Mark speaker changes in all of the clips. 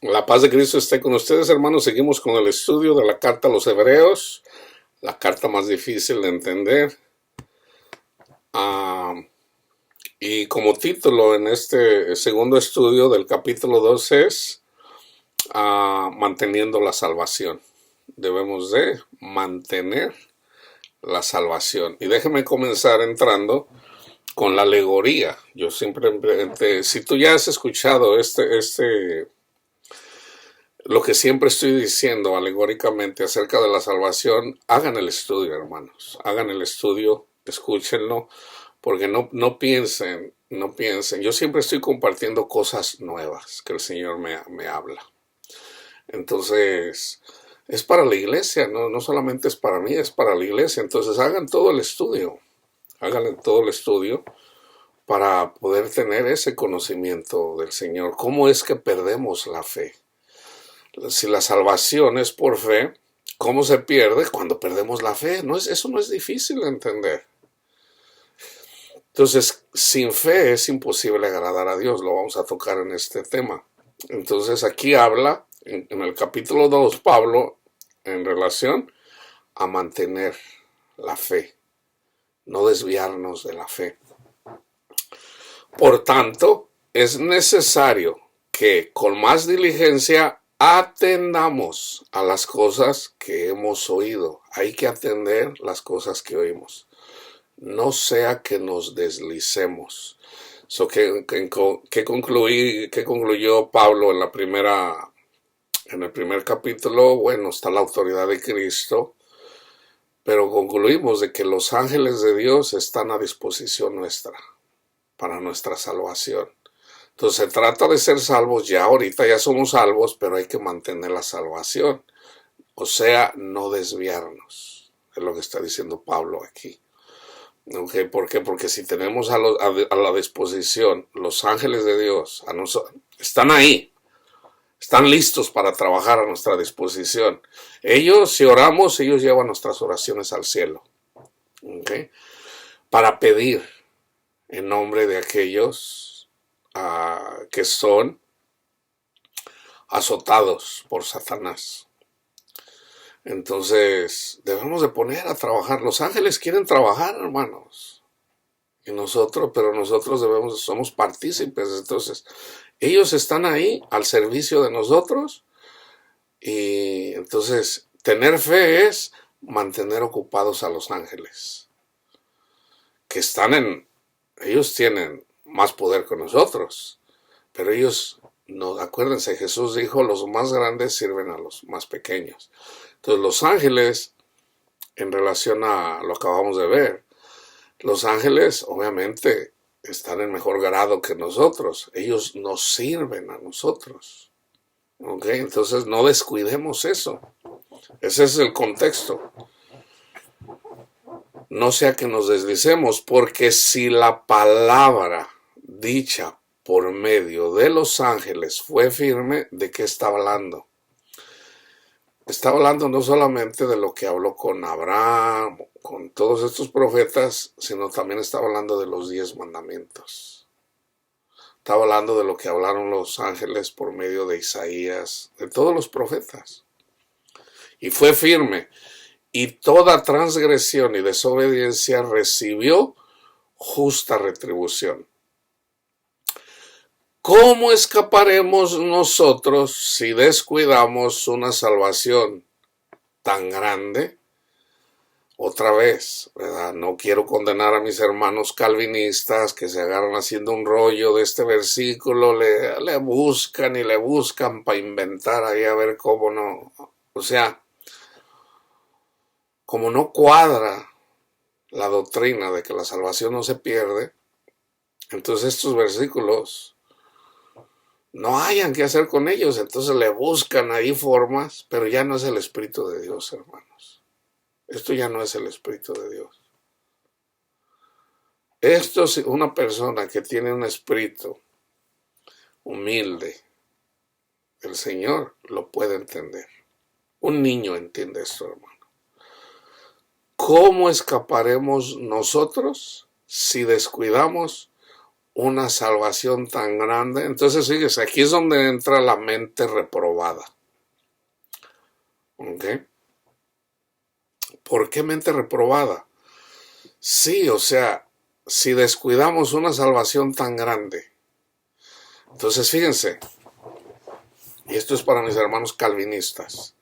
Speaker 1: La paz de Cristo esté con ustedes, hermanos. Seguimos con el estudio de la carta a los Hebreos, la carta más difícil de entender. Ah, y como título en este segundo estudio del capítulo 2 es manteniendo la salvación. Debemos de mantener la salvación. Y déjeme comenzar entrando con la alegoría. Yo simplemente, si tú ya has escuchado lo que siempre estoy diciendo alegóricamente acerca de la salvación, hagan el estudio, hermanos. Hagan el estudio, escúchenlo, porque no piensen. Yo siempre estoy compartiendo cosas nuevas que el Señor me habla. Entonces, es para la iglesia, no solamente es para mí, es para la iglesia. Entonces, hagan todo el estudio. Háganle todo el estudio para poder tener ese conocimiento del Señor. ¿Cómo es que perdemos la fe? Si la salvación es por fe, ¿cómo se pierde cuando perdemos la fe? Eso no es difícil de entender. Entonces, sin fe es imposible agradar a Dios. Lo vamos a tocar en este tema. Entonces, aquí habla, en el capítulo 2, Pablo, en relación a mantener la fe, no desviarnos de la fe. Por tanto, es necesario que con más diligencia atendamos a las cosas que hemos oído. Hay que atender las cosas que oímos. No sea que nos deslicemos. ¿Qué concluyó Pablo en el primer capítulo? Bueno, está la autoridad de Cristo, pero concluimos de que los ángeles de Dios están a disposición nuestra para nuestra salvación. Entonces se trata de ser salvos ya, ahorita ya somos salvos, pero hay que mantener la salvación. O sea, no desviarnos. Es lo que está diciendo Pablo aquí. Okay, ¿por qué? Porque si tenemos a la disposición los ángeles de Dios, están ahí, están listos para trabajar a nuestra disposición. Ellos, si oramos, ellos llevan nuestras oraciones al cielo. Okay, para pedir en nombre de aquellos que son azotados por Satanás. Entonces, debemos de poner a trabajar. Los ángeles quieren trabajar, hermanos. Pero nosotros somos partícipes. Entonces, ellos están ahí al servicio de nosotros. Y entonces, tener fe es mantener ocupados a los ángeles. Que ellos tienen más poder que nosotros. Pero ellos, no, acuérdense, Jesús dijo, los más grandes sirven a los más pequeños. Entonces los ángeles, en relación a lo que acabamos de ver, los ángeles obviamente están en mejor grado que nosotros. Ellos nos sirven a nosotros. ¿Okay? Entonces no descuidemos eso. Ese es el contexto. No sea que nos deslicemos, porque si la palabra dicha por medio de los ángeles fue firme, ¿de qué está hablando? Está hablando no solamente de lo que habló con Abraham, con todos estos profetas, sino también está hablando de los 10 mandamientos. Está hablando de lo que hablaron los ángeles por medio de Isaías, de todos los profetas. Y fue firme. Y toda transgresión y desobediencia recibió justa retribución. ¿Cómo escaparemos nosotros si descuidamos una salvación tan grande? Otra vez, ¿verdad? No quiero condenar a mis hermanos calvinistas que se agarran haciendo un rollo de este versículo, le buscan y le buscan para inventar ahí a ver cómo no. O sea, como no cuadra la doctrina de que la salvación no se pierde, entonces estos versículos no hayan qué hacer con ellos, entonces le buscan ahí formas, pero ya no es el Espíritu de Dios, hermanos. Esto ya no es el Espíritu de Dios. Esto es una persona que tiene un espíritu humilde. El Señor lo puede entender. Un niño entiende esto, hermano. ¿Cómo escaparemos nosotros si descuidamos una salvación tan grande. Entonces, fíjese, aquí es donde entra la mente reprobada. ¿Ok? ¿Por qué mente reprobada? Sí, o sea, si descuidamos una salvación tan grande. Entonces, fíjense, y esto es para mis hermanos calvinistas.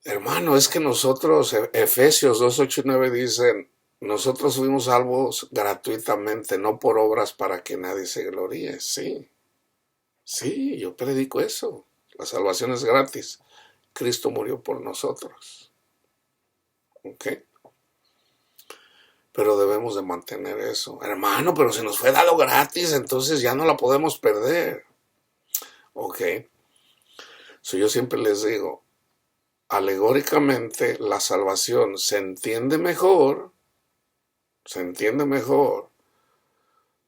Speaker 1: Hermano, es que nosotros, Efesios 2, 8 y 9 dicen, nosotros fuimos salvos gratuitamente, no por obras para que nadie se gloríe. Sí, sí, yo predico eso. La salvación es gratis. Cristo murió por nosotros. ¿Ok? Pero debemos de mantener eso. Hermano, pero si nos fue dado gratis, entonces ya no la podemos perder. ¿Ok? Yo siempre les digo, alegóricamente la salvación se entiende mejor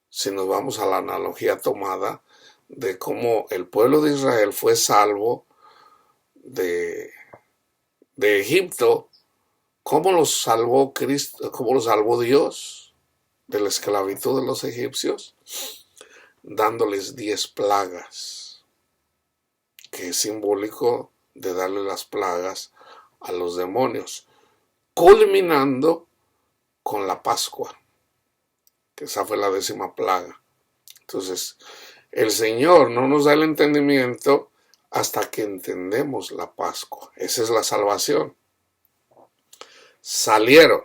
Speaker 1: si nos vamos a la analogía tomada de cómo el pueblo de Israel fue salvo de Egipto, cómo los salvó Cristo, cómo los salvó Dios de la esclavitud de los egipcios, dándoles 10 plagas, que es simbólico de darle las plagas a los demonios, culminando con la Pascua, que esa fue la 10ª plaga. Entonces, el Señor no nos da el entendimiento hasta que entendemos la Pascua. Esa es la salvación. Salieron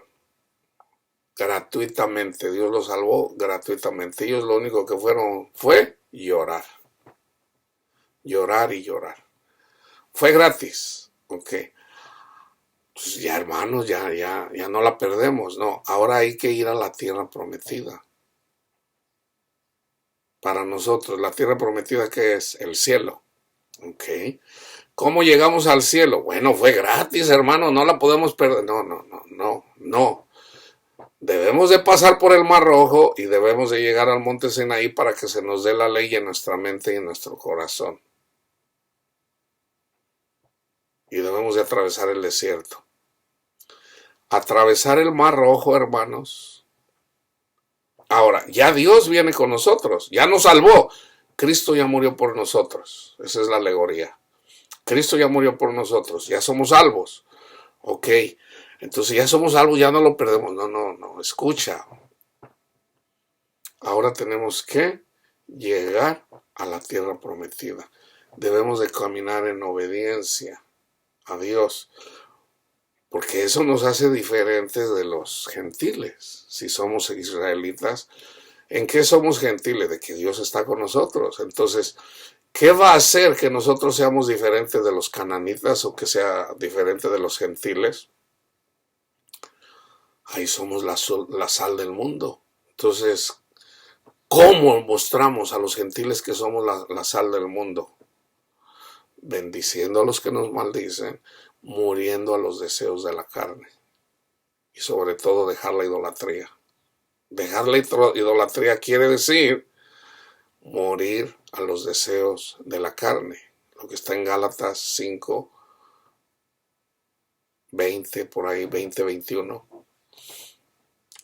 Speaker 1: gratuitamente, Dios los salvó gratuitamente. Ellos lo único que fueron fue llorar. Llorar y llorar. Fue gratis, ok. Pues ya hermanos, ya no la perdemos, no. Ahora hay que ir a la tierra prometida. Para nosotros, la tierra prometida, ¿qué es? El cielo. Ok. ¿Cómo llegamos al cielo? Bueno, fue gratis, hermano, no la podemos perder. No. Debemos de pasar por el Mar Rojo y debemos de llegar al monte Sinaí para que se nos dé la ley en nuestra mente y en nuestro corazón. Y debemos de atravesar el desierto. Atravesar el Mar Rojo, hermanos. Ahora, ya Dios viene con nosotros, ya nos salvó. Cristo ya murió por nosotros. Esa es la alegoría. Cristo ya murió por nosotros, ya somos salvos. Ok, entonces ya somos salvos, ya no lo perdemos. No, escucha. Ahora tenemos que llegar a la tierra prometida. Debemos de caminar en obediencia a Dios, porque eso nos hace diferentes de los gentiles. Si somos israelitas, ¿en qué somos gentiles? De que Dios está con nosotros. Entonces, ¿qué va a hacer que nosotros seamos diferentes de los cananitas o que sea diferente de los gentiles? Ahí somos la sal del mundo. Entonces, ¿cómo mostramos a los gentiles que somos la sal del mundo? Bendiciendo a los que nos maldicen, muriendo a los deseos de la carne. Y sobre todo dejar la idolatría. Dejar la idolatría quiere decir morir a los deseos de la carne. Lo que está en Gálatas 5, 20, por ahí, 20, 21.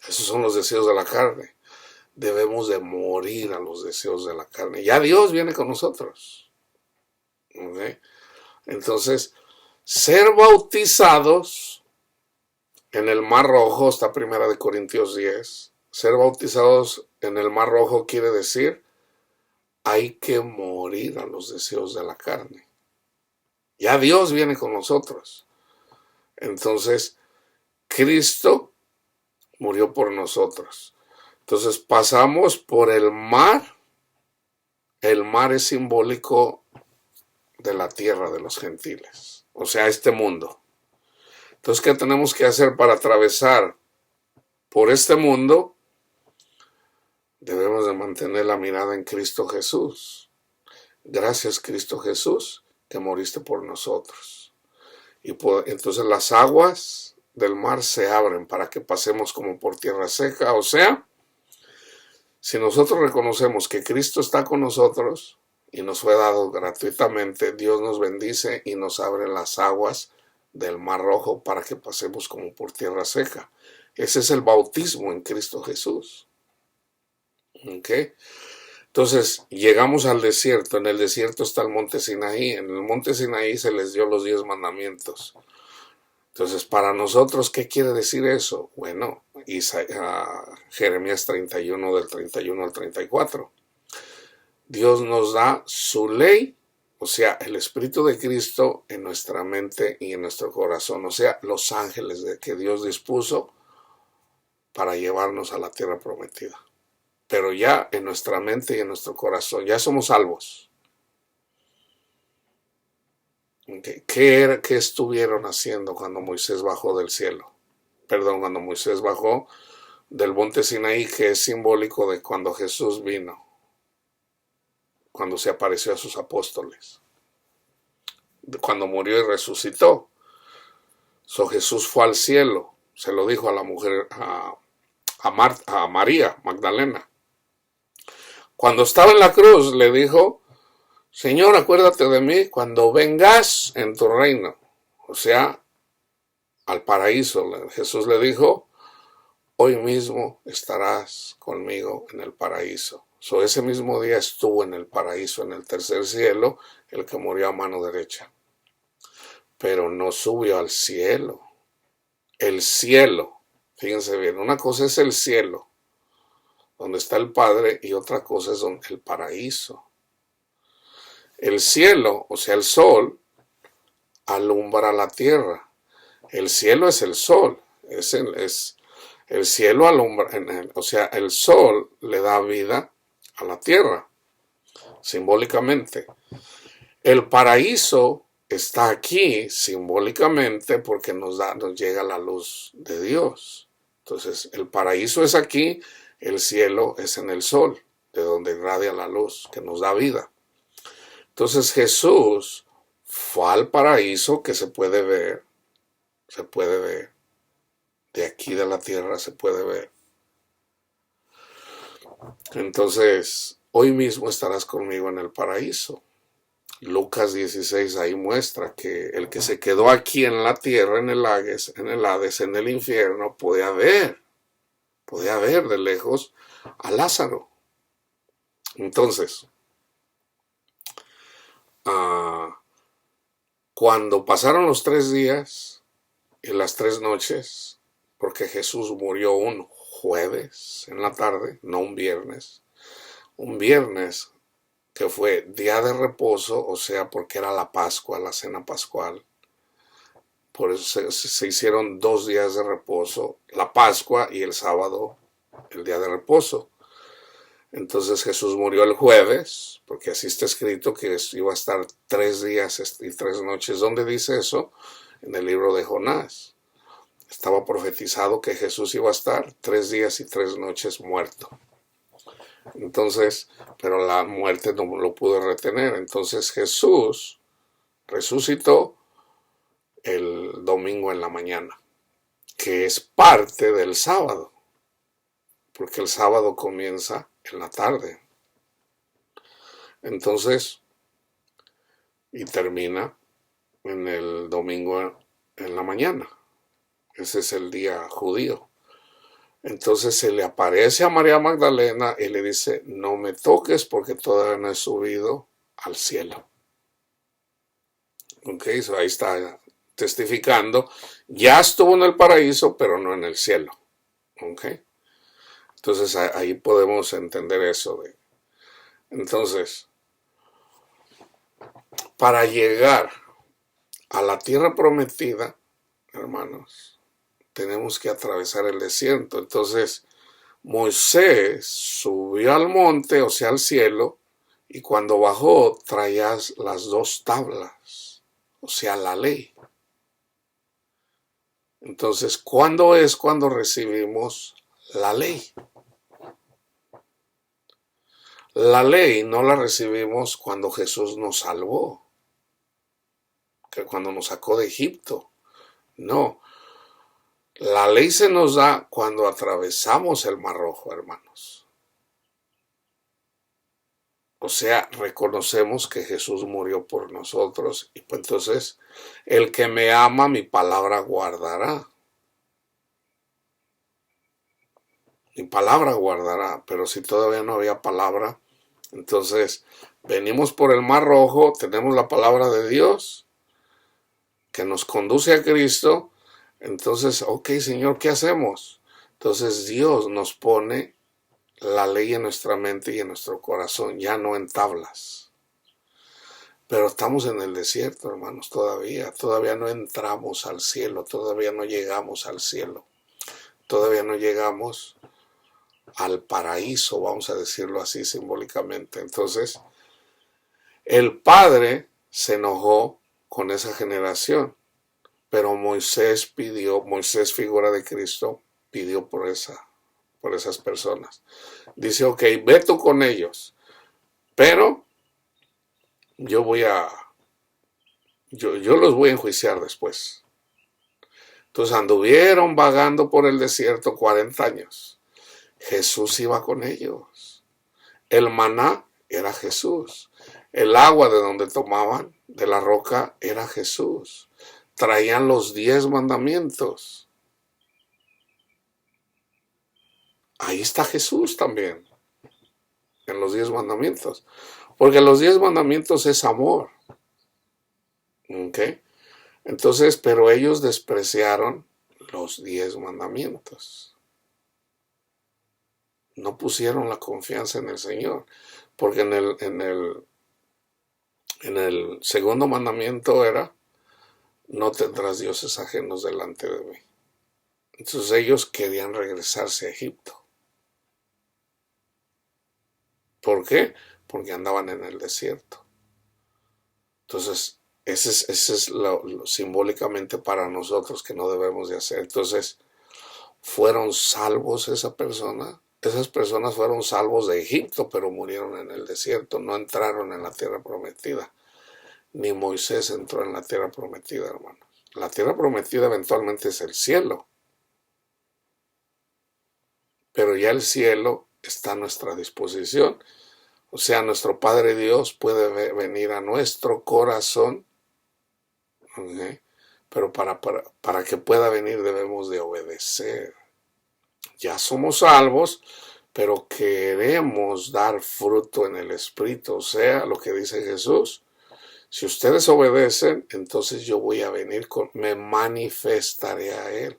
Speaker 1: Esos son los deseos de la carne. Debemos de morir a los deseos de la carne. Ya Dios viene con nosotros. ¿Okay? Entonces, ser bautizados en el Mar Rojo, está 1 Corintios 10, ser bautizados en el Mar Rojo quiere decir, hay que morir a los deseos de la carne. Ya Dios viene con nosotros. Entonces, Cristo murió por nosotros. Entonces, pasamos por el mar. El mar es simbólico de la tierra de los gentiles, o sea, este mundo. Entonces, ¿qué tenemos que hacer para atravesar por este mundo? Debemos de mantener la mirada en Cristo Jesús. Gracias, Cristo Jesús, que moriste por nosotros. Y entonces las aguas del mar se abren para que pasemos como por tierra seca. O sea, si nosotros reconocemos que Cristo está con nosotros y nos fue dado gratuitamente, Dios nos bendice y nos abre las aguas del Mar Rojo para que pasemos como por tierra seca. Ese es el bautismo en Cristo Jesús. ¿Ok? Entonces llegamos al desierto. En el desierto está el monte Sinaí. En el monte Sinaí se les dio los 10 mandamientos. Entonces, para nosotros, ¿qué quiere decir eso? Bueno, Jeremías 31, del 31 al 34. Dios nos da su ley, o sea, el Espíritu de Cristo en nuestra mente y en nuestro corazón, o sea, los ángeles que Dios dispuso para llevarnos a la tierra prometida. Pero ya en nuestra mente y en nuestro corazón, ya somos salvos. ¿Qué estuvieron haciendo cuando Moisés bajó del cielo? Perdón, cuando Moisés bajó del monte Sinaí, que es simbólico de cuando Jesús vino, cuando se apareció a sus apóstoles, cuando murió y resucitó. Jesús fue al cielo, se lo dijo a la mujer, a María Magdalena. Cuando estaba en la cruz le dijo, Señor, acuérdate de mí cuando vengas en tu reino, o sea, al paraíso. Jesús le dijo, hoy mismo estarás conmigo en el paraíso. Ese mismo día estuvo en el paraíso, en el tercer cielo, el que murió a mano derecha. Pero no subió al cielo. El cielo, fíjense bien, una cosa es el cielo, donde está el Padre, y otra cosa es el paraíso. El cielo, o sea, el sol, alumbra la tierra. El cielo es el sol, el cielo alumbra, o sea, el sol le da vida a la tierra, simbólicamente. El paraíso está aquí simbólicamente porque nos llega la luz de Dios. Entonces, el paraíso es aquí, el cielo es en el sol, de donde irradia la luz, que nos da vida. Entonces, Jesús fue al paraíso, que se puede ver, de aquí de la tierra se puede ver. Entonces, hoy mismo estarás conmigo en el paraíso. Lucas 16 ahí muestra que el que se quedó aquí en la tierra, en el Hades, en el infierno, podía ver de lejos a Lázaro. Entonces, cuando pasaron los 3 días y las 3 noches, porque Jesús murió un jueves en la tarde, no un viernes que fue día de reposo, o sea, porque era la Pascua, la cena pascual. Por eso se hicieron 2 días de reposo, la Pascua y el sábado, el día de reposo. Entonces Jesús murió el jueves, porque así está escrito que iba a estar 3 días y 3 noches. ¿Dónde dice eso? En el libro de Jonás. Estaba profetizado que Jesús iba a estar 3 días y 3 noches muerto. Entonces, pero la muerte no lo pudo retener. Entonces Jesús resucitó el domingo en la mañana, que es parte del sábado, porque el sábado comienza en la tarde. Entonces, y termina en el domingo en la mañana. Ese es el día judío. Entonces se le aparece a María Magdalena y le dice, no me toques porque todavía no he subido al cielo. Ok, ahí está testificando, ya estuvo en el paraíso, pero no en el cielo. Ok, entonces ahí podemos entender eso. Entonces, para llegar a la tierra prometida, hermanos, tenemos que atravesar el desierto. Entonces, Moisés subió al monte, o sea, al cielo, y cuando bajó traía las 2 tablas, o sea, la ley. Entonces, ¿cuándo es cuando recibimos la ley? La ley no la recibimos cuando Jesús nos salvó, que cuando nos sacó de Egipto. No, la ley se nos da cuando atravesamos el Mar Rojo, hermanos. O sea, reconocemos que Jesús murió por nosotros y pues entonces el que me ama mi palabra guardará. Mi palabra guardará. Pero si todavía no había palabra, entonces venimos por el Mar Rojo, tenemos la palabra de Dios que nos conduce a Cristo. Entonces, ok, Señor, ¿qué hacemos? Entonces Dios nos pone la ley en nuestra mente y en nuestro corazón, ya no en tablas. Pero estamos en el desierto, hermanos, todavía no entramos al cielo, todavía no llegamos al cielo, todavía no llegamos al paraíso, vamos a decirlo así simbólicamente. Entonces, el Padre se enojó con esa generación, pero Moisés, figura de Cristo, pidió por esas personas. Dice, ok, ve tú con ellos, pero yo los voy a enjuiciar después. Entonces anduvieron vagando por el desierto 40 años. Jesús iba con ellos. El maná era Jesús. El agua de donde tomaban, de la roca, era Jesús. Traían los 10 mandamientos. Ahí está Jesús también, en los 10 mandamientos. Porque los 10 mandamientos es amor. ¿Ok? Entonces, pero ellos despreciaron los 10 mandamientos. No pusieron la confianza en el Señor. Porque en el segundo mandamiento era, no tendrás dioses ajenos delante de mí. Entonces ellos querían regresarse a Egipto. ¿Por qué? Porque andaban en el desierto. Entonces, ese es lo simbólicamente para nosotros que no debemos de hacer. Entonces, ¿fueron salvos esas personas? Esas personas fueron salvos de Egipto, pero murieron en el desierto, no entraron en la tierra prometida. Ni Moisés entró en la tierra prometida, hermanos. La tierra prometida eventualmente es el cielo. Pero ya el cielo está a nuestra disposición. O sea, nuestro Padre Dios puede venir a nuestro corazón. ¿Okay? Pero para que pueda venir debemos de obedecer. Ya somos salvos, pero queremos dar fruto en el Espíritu. O sea, lo que dice Jesús. Si ustedes obedecen, entonces yo voy a venir, me manifestaré a Él.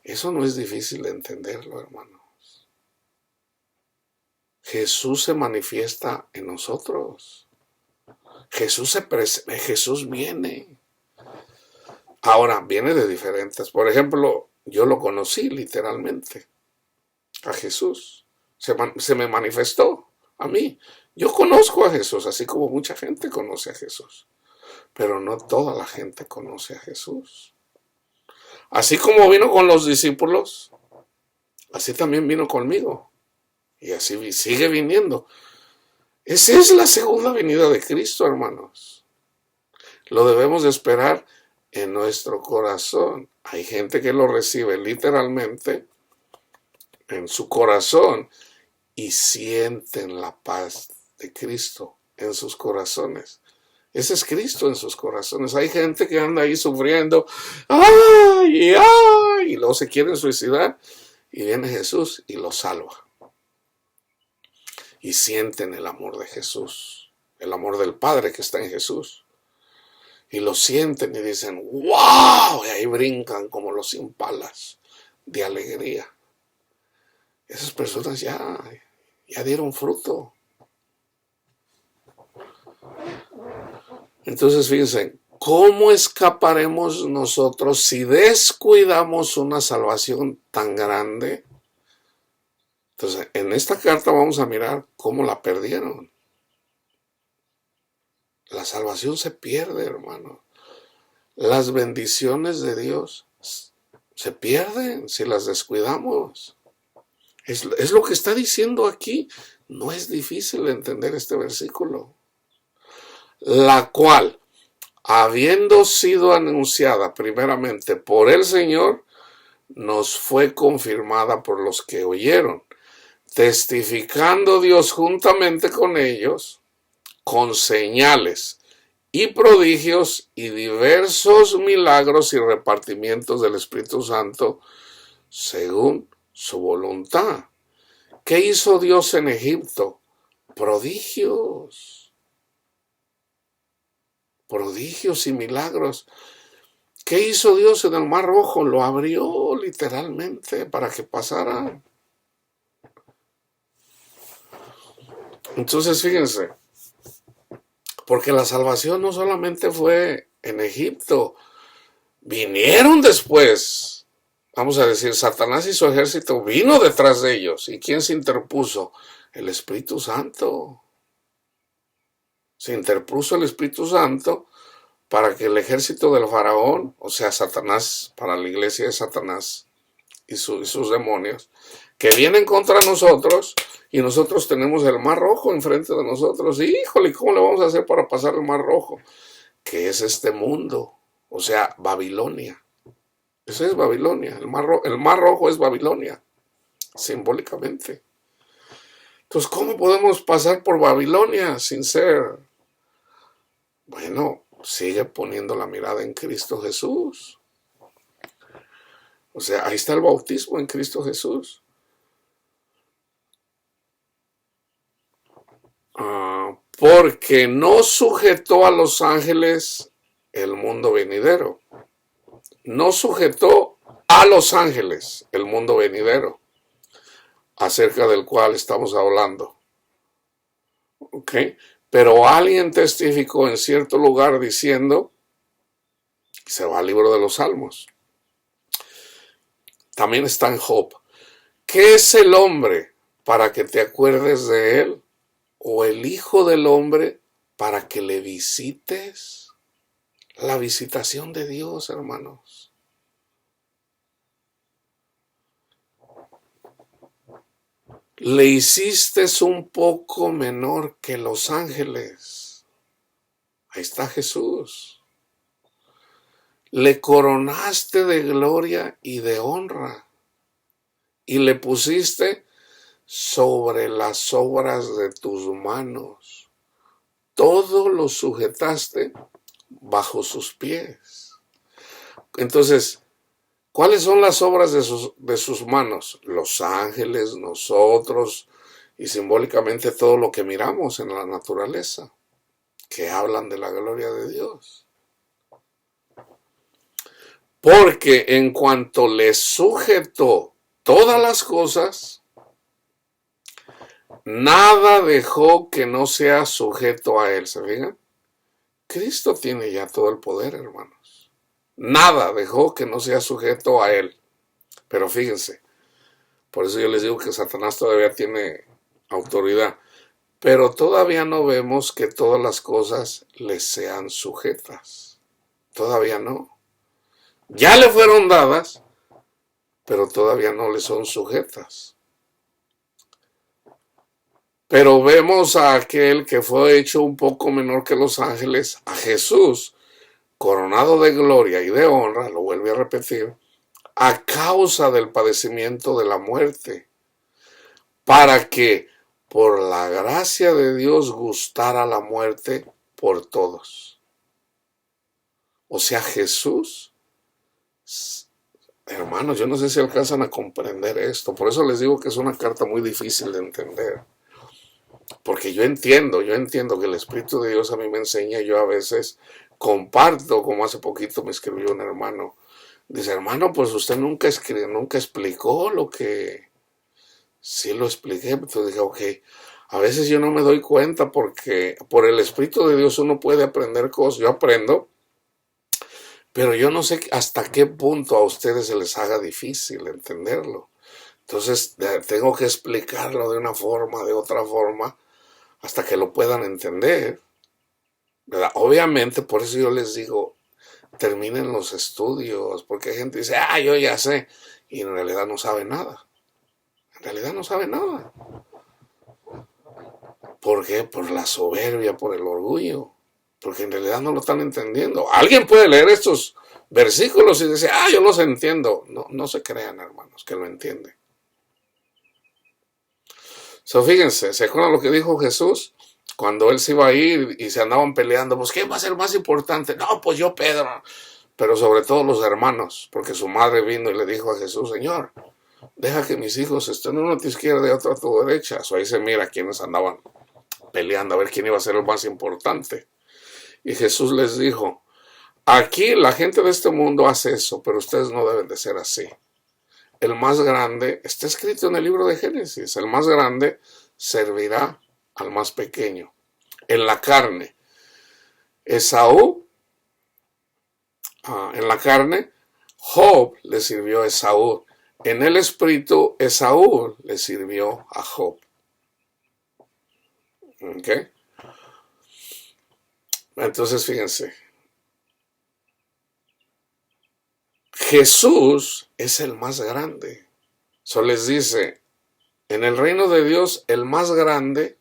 Speaker 1: Eso no es difícil de entenderlo, hermanos. Jesús se manifiesta en nosotros. Jesús viene. Ahora, viene de diferentes. Por ejemplo, yo lo conocí literalmente. A Jesús. Se me manifestó a mí. Yo conozco a Jesús, así como mucha gente conoce a Jesús. Pero no toda la gente conoce a Jesús. Así como vino con los discípulos, así también vino conmigo. Y así sigue viniendo. Esa es la segunda venida de Cristo, hermanos. Lo debemos de esperar en nuestro corazón. Hay gente que lo recibe literalmente en su corazón y sienten la paz de Cristo en sus corazones. Ese es Cristo en sus corazones. Hay gente que anda ahí sufriendo, ¡ay, ay! Y luego se quieren suicidar y viene Jesús y los salva. Y sienten el amor de Jesús, el amor del Padre que está en Jesús. Y lo sienten y dicen, ¡wow! Y ahí brincan como los impalas de alegría. Esas personas ya dieron fruto. Entonces fíjense, ¿cómo escaparemos nosotros si descuidamos una salvación tan grande? Entonces, en esta carta vamos a mirar cómo la perdieron. La salvación se pierde, hermano. Las bendiciones de Dios se pierden si las descuidamos. Es lo que está diciendo aquí. No es difícil entender este versículo. La cual, habiendo sido anunciada primeramente por el Señor, nos fue confirmada por los que oyeron, testificando Dios juntamente con ellos, con señales y prodigios y diversos milagros y repartimientos del Espíritu Santo, según su voluntad. ¿Qué hizo Dios en Egipto? Prodigios. Prodigios y milagros. ¿Qué hizo Dios en el Mar Rojo? Lo abrió literalmente para que pasara. Entonces fíjense, porque la salvación no solamente fue en Egipto, vinieron después. Vamos a decir, Satanás y su ejército vino detrás de ellos. ¿Y quién se interpuso? El Espíritu Santo. Se interpuso el Espíritu Santo para que el ejército del faraón, o sea, Satanás, para la iglesia de Satanás y sus demonios, que vienen contra nosotros, y nosotros tenemos el Mar Rojo enfrente de nosotros. Y, híjole, ¿cómo le vamos a hacer para pasar el Mar Rojo? Que es este mundo, o sea, Babilonia. Eso es Babilonia. El Mar Rojo es Babilonia, simbólicamente. Entonces, ¿cómo podemos pasar por Babilonia sin ser? Bueno, sigue poniendo la mirada en Cristo Jesús. O sea, ahí está el bautismo en Cristo Jesús. Porque no sujetó a los ángeles el mundo venidero. No sujetó a los ángeles el mundo venidero, acerca del cual estamos hablando. ¿Ok? Pero alguien testificó en cierto lugar diciendo, se va al libro de los Salmos. También está en Job. ¿Qué es el hombre para que te acuerdes de él? ¿O el hijo del hombre para que le visites? La visitación de Dios, hermanos. Le hiciste un poco menor que los ángeles. Ahí está Jesús. Le coronaste de gloria y de honra. Y le pusiste sobre las obras de tus manos. Todo lo sujetaste bajo sus pies. Entonces, ¿cuáles son las obras de sus manos? Los ángeles, nosotros, y simbólicamente todo lo que miramos en la naturaleza, que hablan de la gloria de Dios. Porque en cuanto le sujetó todas las cosas, nada dejó que no sea sujeto a él. ¿Se fijan? Cristo tiene ya todo el poder, hermanos. Nada dejó que no sea sujeto a él. Pero fíjense, por eso yo les digo que Satanás todavía tiene autoridad. Pero todavía no vemos que todas las cosas le sean sujetas. Todavía no. Ya le fueron dadas, pero todavía no le son sujetas. Pero vemos a aquel que fue hecho un poco menor que los ángeles, a Jesús, coronado de gloria y de honra, lo vuelve a repetir, a causa del padecimiento de la muerte, para que por la gracia de Dios gustara la muerte por todos. O sea, Jesús, hermanos, yo no sé si alcanzan a comprender esto, por eso les digo que es una carta muy difícil de entender. Porque yo entiendo que el Espíritu de Dios a mí me enseña, yo a veces comparto, como hace poquito me escribió un hermano, dice, hermano, pues usted nunca explicó lo que, sí lo expliqué, pero dije, ok, a veces yo no me doy cuenta porque por el Espíritu de Dios uno puede aprender cosas, yo aprendo, pero yo no sé hasta qué punto a ustedes se les haga difícil entenderlo. Entonces tengo que explicarlo de una forma, de otra forma, hasta que lo puedan entender, ¿verdad? Obviamente, por eso yo les digo, terminen los estudios, porque hay gente que dice, yo ya sé, y en realidad no sabe nada. En realidad no sabe nada. ¿Por qué? Por la soberbia, por el orgullo, porque en realidad no lo están entendiendo. Alguien puede leer estos versículos y decir, yo los entiendo. No se crean, hermanos, que lo entienden. Fíjense, ¿se acuerdan lo que dijo Jesús? Cuando él se iba a ir y se andaban peleando, pues ¿qué va a ser más importante? No, pues yo, Pedro, pero sobre todo los hermanos, porque su madre vino y le dijo a Jesús, Señor, deja que mis hijos estén uno a tu izquierda y otro a tu derecha. So, ahí se mira quiénes andaban peleando, a ver quién iba a ser el más importante. Y Jesús les dijo, aquí la gente de este mundo hace eso, pero ustedes no deben de ser así. El más grande, está escrito en el libro de Génesis, el más grande servirá al más pequeño. En la carne, Esaú, en la carne, Job le sirvió a Esaú. En el espíritu, Esaú le sirvió a Job. ¿Ok? Entonces, fíjense. Jesús es el más grande. So les dice, en el reino de Dios, el más grande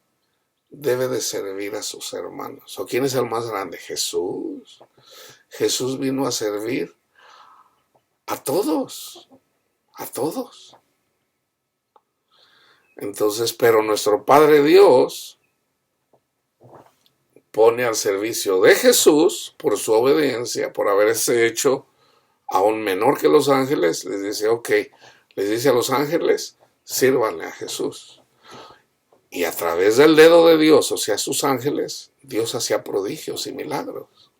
Speaker 1: debe de servir a sus hermanos. ¿O quién es el más grande? Jesús. Jesús vino a servir a todos. A todos. Entonces, pero nuestro Padre Dios pone al servicio de Jesús, por su obediencia, por haberse hecho aún menor que los ángeles, les dice, ok, les dice a los ángeles, sírvanle a Jesús. Y a través del dedo de Dios, o sea, sus ángeles, Dios hacía prodigios y milagros.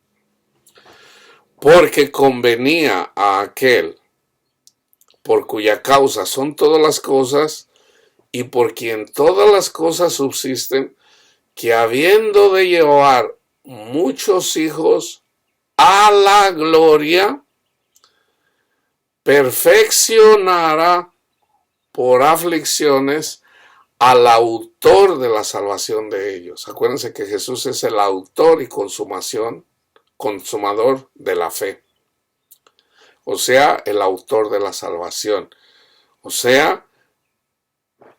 Speaker 1: Porque convenía a aquel por cuya causa son todas las cosas y por quien todas las cosas subsisten, que habiendo de llevar muchos hijos a la gloria, perfeccionará por aflicciones al autor de la salvación de ellos. Acuérdense que Jesús es el autor y consumador de la fe. O sea, el autor de la salvación. O sea,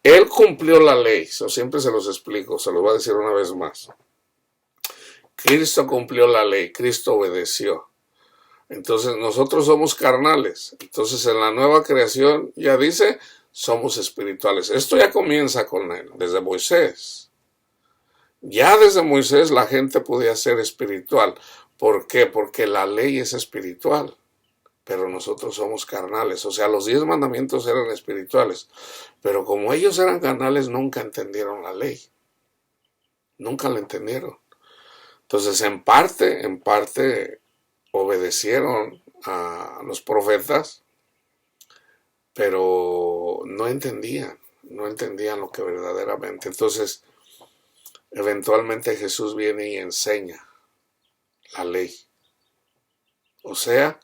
Speaker 1: Él cumplió la ley. Yo siempre se los explico, se los voy a decir una vez más. Cristo cumplió la ley, Cristo obedeció. Entonces nosotros somos carnales. Entonces en la nueva creación ya dice, somos espirituales. Esto ya comienza con él, desde Moisés. Ya desde Moisés la gente podía ser espiritual. ¿Por qué? Porque la ley es espiritual, pero nosotros somos carnales. O sea, los 10 mandamientos eran espirituales, pero como ellos eran carnales nunca entendieron la ley. Nunca la entendieron. Entonces en parte obedecieron a los profetas, pero no entendían lo que verdaderamente. Entonces, eventualmente Jesús viene y enseña la ley. O sea,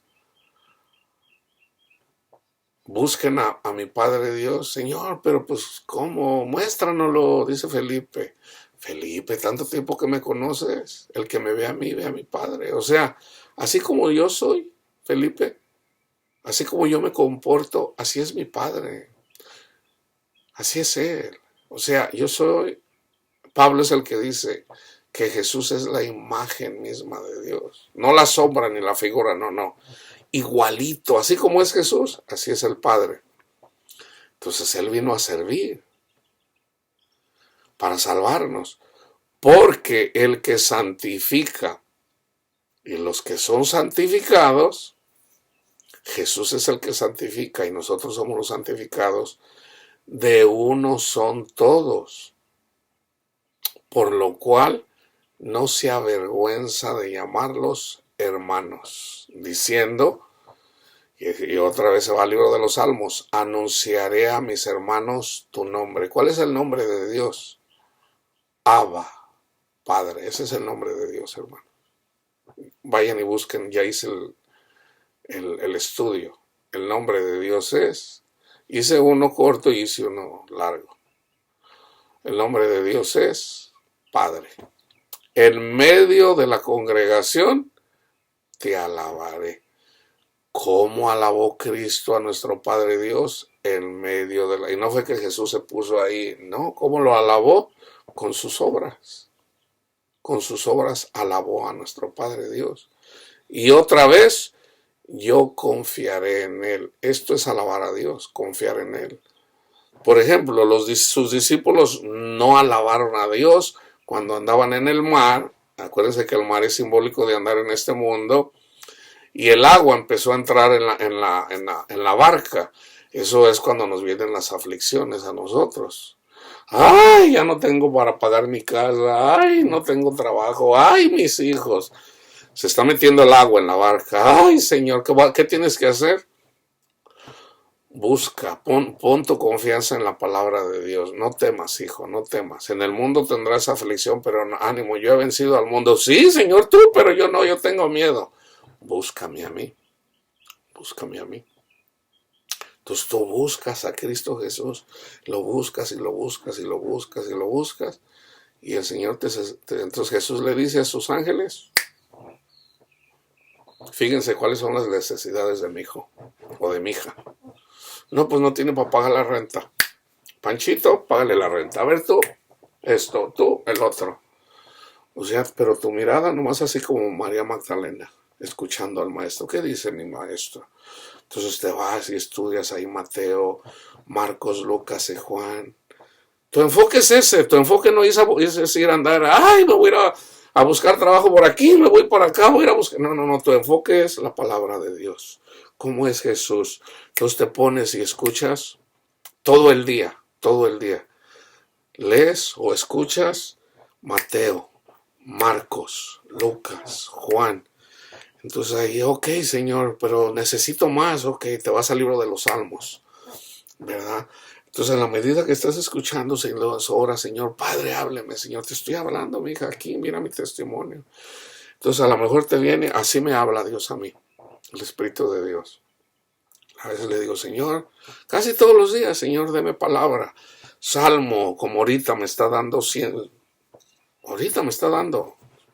Speaker 1: busquen a mi Padre Dios. Señor, pero pues, ¿cómo? Muéstranoslo, dice Felipe. Felipe, tanto tiempo que me conoces, el que me ve a mí, ve a mi Padre. O sea, así como yo soy, Felipe, así como yo me comporto, así es mi Padre. Así es Él. O sea, Pablo es el que dice que Jesús es la imagen misma de Dios. No la sombra ni la figura, no. Igualito, así como es Jesús, así es el Padre. Entonces Él vino a servir para salvarnos, porque el que santifica y los que son santificados, Jesús es el que santifica y nosotros somos los santificados, de uno son todos, por lo cual no se avergüenza de llamarlos hermanos, diciendo, y otra vez se va al libro de los Salmos, anunciaré a mis hermanos tu nombre. ¿Cuál es el nombre de Dios? Abba, Padre. Ese es el nombre de Dios, hermano. Vayan y busquen, ya hice el estudio. El nombre de Dios es, hice uno corto y hice uno largo. El nombre de Dios es Padre. En medio de la congregación te alabaré. ¿Cómo alabó Cristo a nuestro Padre Dios? En medio de la... Y no fue que Jesús se puso ahí, no, ¿cómo lo alabó? Con sus obras. Con sus obras alabó a nuestro Padre Dios. Y otra vez, yo confiaré en Él. Esto es alabar a Dios, confiar en Él. Por ejemplo, sus discípulos no alabaron a Dios cuando andaban en el mar. Acuérdense que el mar es simbólico de andar en este mundo. Y el agua empezó a entrar en la barca. Eso es cuando nos vienen las aflicciones a nosotros. Ay, ya no tengo para pagar mi casa. Ay, no tengo trabajo. Ay, mis hijos. Se está metiendo el agua en la barca. Ay, Señor, ¿qué tienes que hacer? Busca, pon tu confianza en la palabra de Dios. No temas, hijo, no temas. En el mundo tendrás aflicción, pero ánimo, yo he vencido al mundo. Sí, Señor, tú, pero yo no, yo tengo miedo. Búscame a mí, búscame a mí. Entonces tú buscas a Cristo Jesús, lo buscas y lo buscas y lo buscas y lo buscas. Y el Señor entonces Jesús le dice a sus ángeles, fíjense cuáles son las necesidades de mi hijo o de mi hija. No, pues no tiene para pagar la renta. Panchito, págale la renta. A ver tú, esto, tú, el otro. O sea, pero tu mirada nomás así como María Magdalena, escuchando al maestro. ¿Qué dice mi maestro? Entonces te vas y estudias ahí Mateo, Marcos, Lucas y Juan. Tu enfoque es ese, tu enfoque no es ir a andar, ay, me voy a ir a buscar trabajo por aquí, me voy por acá, voy a ir a buscar. No, no, no, tu enfoque es la palabra de Dios. ¿Cómo es Jesús? Entonces te pones y escuchas todo el día, todo el día. Lees o escuchas Mateo, Marcos, Lucas, Juan. Entonces ahí, ok, Señor, pero necesito más, ok, te vas al libro de los Salmos, ¿verdad? Entonces, en la medida que estás escuchando, Señor, ahora, Señor, Padre, hábleme, Señor, te estoy hablando, mi hija, aquí, mira mi testimonio. Entonces, a lo mejor te viene, así me habla Dios a mí, el Espíritu de Dios. A veces le digo, Señor, casi todos los días, Señor, deme palabra. Salmo, como ahorita me está dando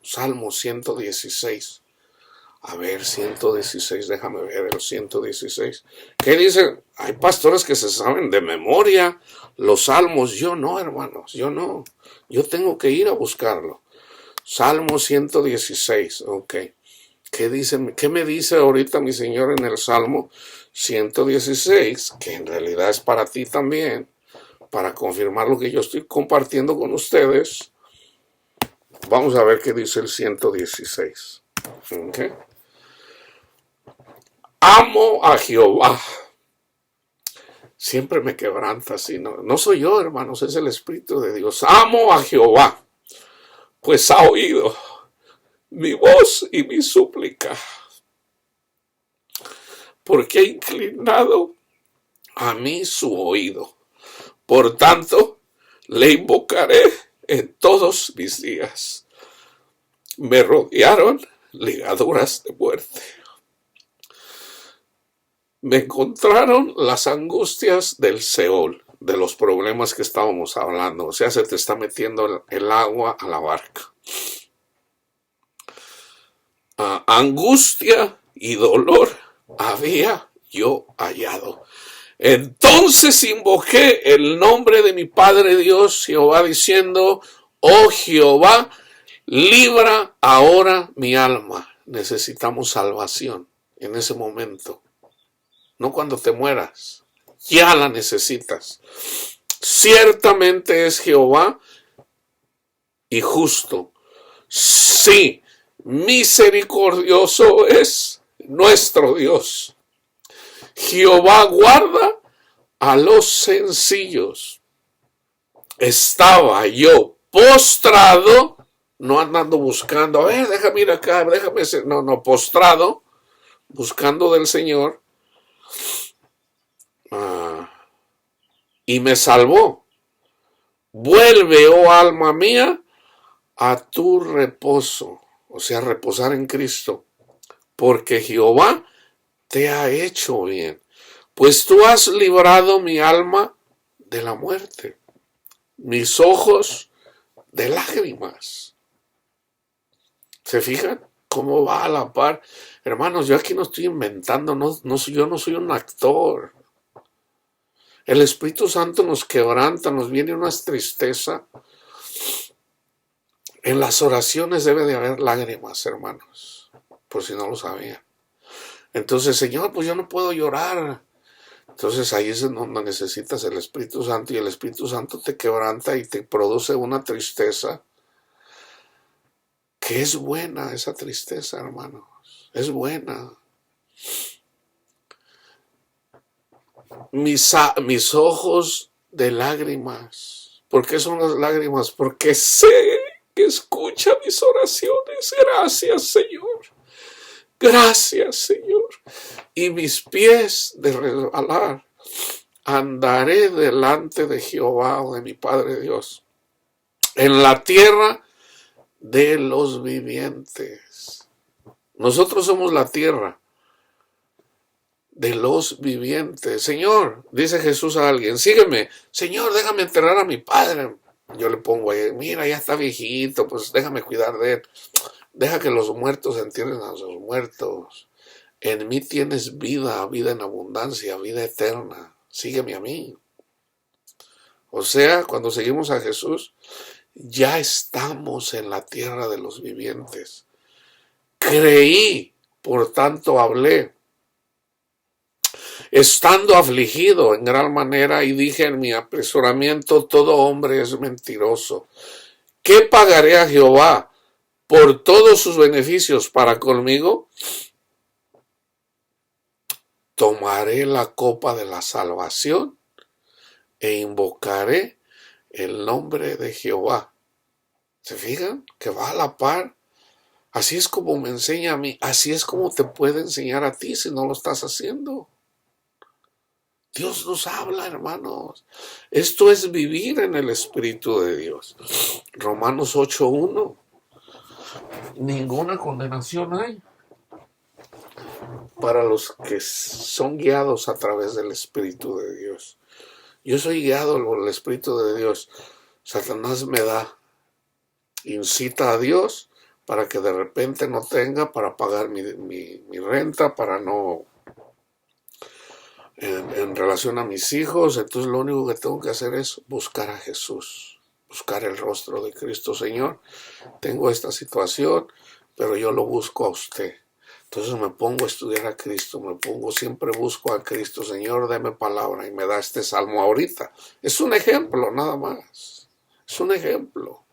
Speaker 1: Salmo 116. A ver, 116, déjame ver el 116. ¿Qué dice? Hay pastores que se saben de memoria los salmos. Yo no, hermanos, yo no. Yo tengo que ir a buscarlo. Salmo 116, ok. ¿Qué me dice ahorita mi Señor en el Salmo 116? Que en realidad es para ti también, para confirmar lo que yo estoy compartiendo con ustedes. Vamos a ver qué dice el 116. Ok. Amo a Jehová. Siempre me quebranta así. No soy yo, hermanos, es el Espíritu de Dios. Amo a Jehová, pues ha oído mi voz y mi súplica, porque ha inclinado a mí su oído. Por tanto, le invocaré en todos mis días. Me rodearon ligaduras de muerte. Me encontraron las angustias del Seol, de los problemas que estábamos hablando. O sea, se te está metiendo el agua a la barca. Angustia y dolor había yo hallado. Entonces invoqué el nombre de mi Padre Dios, Jehová, diciendo, oh Jehová, libra ahora mi alma. Necesitamos salvación en ese momento. No cuando te mueras, ya la necesitas. Ciertamente es Jehová y justo. Sí, misericordioso es nuestro Dios. Jehová guarda a los sencillos. Estaba yo postrado, no andando buscando, a ver, déjame ir acá, déjame ser, no, postrado, buscando del Señor. Y me salvó. Vuelve, oh alma mía, a tu reposo, o sea, reposar en Cristo, porque Jehová te ha hecho bien, pues tú has librado mi alma de la muerte, mis ojos de lágrimas. ¿Se fijan cómo va a la par? Hermanos, yo aquí no estoy inventando, yo no soy un actor. El Espíritu Santo nos quebranta, nos viene una tristeza. En las oraciones debe de haber lágrimas, hermanos, por si no lo sabían. Entonces, Señor, pues yo no puedo llorar. Entonces ahí es donde necesitas el Espíritu Santo, y el Espíritu Santo te quebranta y te produce una tristeza que es buena, esa tristeza, hermanos, es buena. mis ojos de lágrimas. ¿Por qué son las lágrimas? Porque sé que escucha mis oraciones. Gracias, Señor. Gracias, Señor. Y mis pies de resbalar. Andaré delante de Jehová, o de mi Padre Dios, en la tierra de los vivientes. Nosotros somos la tierra de los vivientes. Señor, dice Jesús a alguien, sígueme. Señor, déjame enterrar a mi padre. Yo le pongo ahí, mira, ya está viejito, pues déjame cuidar de él. Deja que los muertos entierren a sus muertos. En mí tienes vida, vida en abundancia, vida eterna. Sígueme a mí. O sea, cuando seguimos a Jesús, ya estamos en la tierra de los vivientes. Creí, por tanto hablé, estando afligido en gran manera, y dije en mi apresuramiento, todo hombre es mentiroso. ¿Qué pagaré a Jehová por todos sus beneficios para conmigo? Tomaré la copa de la salvación e invocaré el nombre de Jehová. ¿Se fijan? Que va a la par. Así es como me enseña a mí, así es como te puede enseñar a ti si no lo estás haciendo. Dios nos habla, hermanos. Esto es vivir en el Espíritu de Dios. Romanos 8:1. Ninguna condenación hay para los que son guiados a través del Espíritu de Dios. Yo soy guiado por el Espíritu de Dios. Satanás me incita a Dios para que de repente no tenga para pagar mi renta, para no, en relación a mis hijos. Entonces lo único que tengo que hacer es buscar a Jesús, buscar el rostro de Cristo. Señor, tengo esta situación, pero yo lo busco a usted. Entonces me pongo a estudiar a Cristo, siempre busco a Cristo. Señor, deme palabra, y me da este salmo ahorita. Es un ejemplo, nada más. Es un ejemplo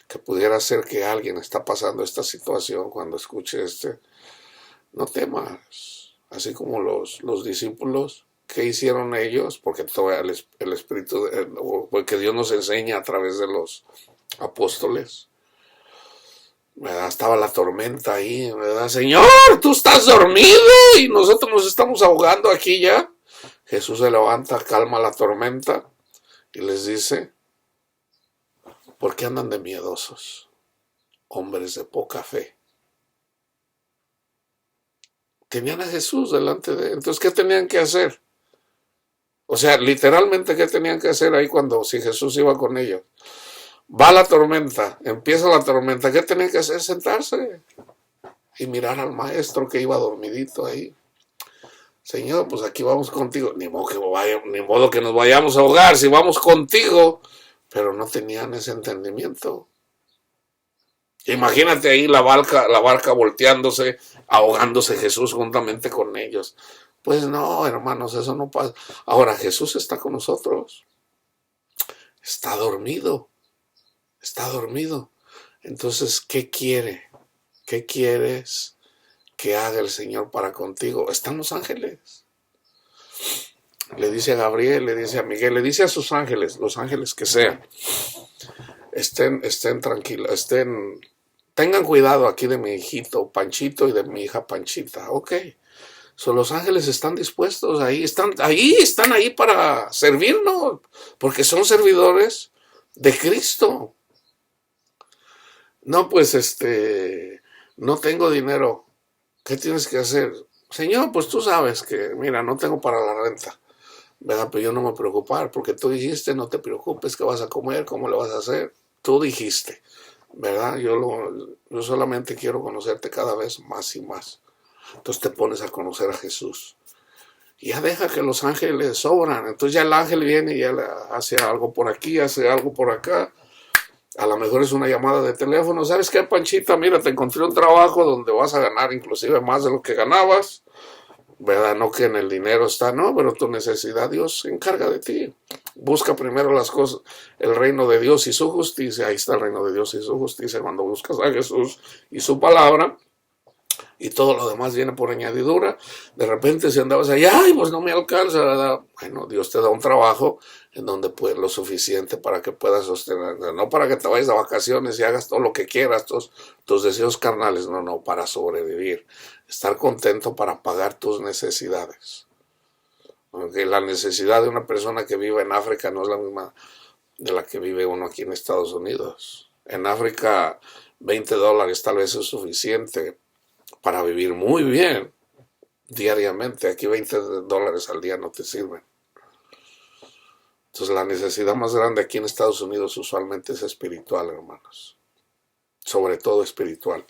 Speaker 1: que pudiera ser que alguien está pasando esta situación cuando escuche no temas. Así como los discípulos, ¿qué hicieron ellos? Porque todo el Espíritu, porque Dios nos enseña a través de los apóstoles. ¿Verdad? Estaba la tormenta ahí, ¿verdad? Señor, tú estás dormido y nosotros nos estamos ahogando aquí ya. Jesús se levanta, calma la tormenta y les dice, ¿por qué andan de miedosos, hombres de poca fe? Tenían a Jesús delante de él. Entonces, ¿qué tenían que hacer? O sea, literalmente, ¿qué tenían que hacer ahí si Jesús iba con ellos? Va la tormenta, empieza la tormenta. ¿Qué tenían que hacer? Sentarse y mirar al maestro que iba dormidito ahí. Señor, pues aquí vamos contigo. Ni modo que nos vayamos a ahogar si vamos contigo. Pero no tenían ese entendimiento. Imagínate ahí la barca volteándose, ahogándose Jesús juntamente con ellos. Pues no, hermanos, eso no pasa. Ahora Jesús está con nosotros. Está dormido. Está dormido. Entonces, ¿qué quiere? ¿Qué quieres que haga el Señor para contigo? Están los ángeles. Le dice a Gabriel, le dice a Miguel, le dice a sus ángeles, los ángeles que sean, estén tranquilos, tengan cuidado aquí de mi hijito Panchito y de mi hija Panchita. Ok. Los ángeles están dispuestos, están ahí para servirnos, porque son servidores de Cristo. No, pues no tengo dinero. ¿Qué tienes que hacer? Señor, pues tú sabes que, mira, no tengo para la renta, ¿verdad? Pero yo no me voy a preocupar, porque tú dijiste, no te preocupes, ¿qué vas a comer? ¿Cómo le vas a hacer? Tú dijiste, ¿verdad? Yo solamente quiero conocerte cada vez más y más. Entonces te pones a conocer a Jesús. Y ya deja que los ángeles sobran. Entonces ya el ángel viene y ya hace algo por aquí, hace algo por acá. A lo mejor es una llamada de teléfono. ¿Sabes qué, Panchita? Mira, te encontré un trabajo donde vas a ganar inclusive más de lo que ganabas. ¿Verdad? No que en el dinero está, no, pero tu necesidad Dios se encarga de ti. Busca primero las cosas, el reino de Dios y su justicia. Ahí está el reino de Dios y su justicia. Cuando buscas a Jesús y su palabra, y todo lo demás viene por añadidura. De repente si andabas allá, ay, pues no me alcanza, ¿verdad? Bueno, Dios te da un trabajo en donde pues lo suficiente para que puedas sostener, no para que te vayas de vacaciones y hagas todo lo que quieras, tus deseos carnales, no, para sobrevivir, estar contento para pagar tus necesidades. Porque la necesidad de una persona que vive en África no es la misma de la que vive uno aquí en Estados Unidos. En África, $20 tal vez es suficiente para vivir muy bien diariamente. Aquí $20 al día no te sirven. Entonces la necesidad más grande aquí en Estados Unidos usualmente es espiritual, hermanos. Sobre todo espiritual.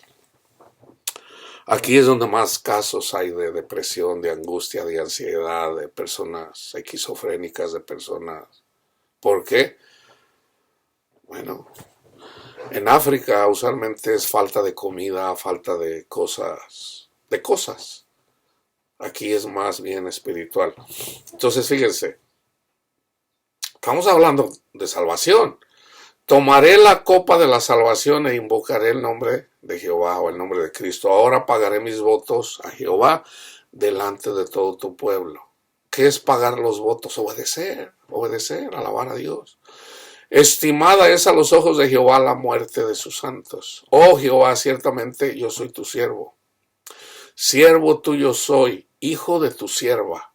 Speaker 1: Aquí es donde más casos hay de depresión, de angustia, de ansiedad, de personas esquizofrénicas, de personas. ¿Por qué? Bueno, en África usualmente es falta de comida, falta de cosas, Aquí es más bien espiritual. Entonces, fíjense, estamos hablando de salvación. Tomaré la copa de la salvación e invocaré el nombre de Jehová o el nombre de Cristo. Ahora pagaré mis votos a Jehová delante de todo tu pueblo. ¿Qué es pagar los votos? Obedecer, alabar a Dios. Estimada es a los ojos de Jehová la muerte de sus santos. Oh Jehová, ciertamente yo soy tu siervo. Siervo tuyo soy, hijo de tu sierva.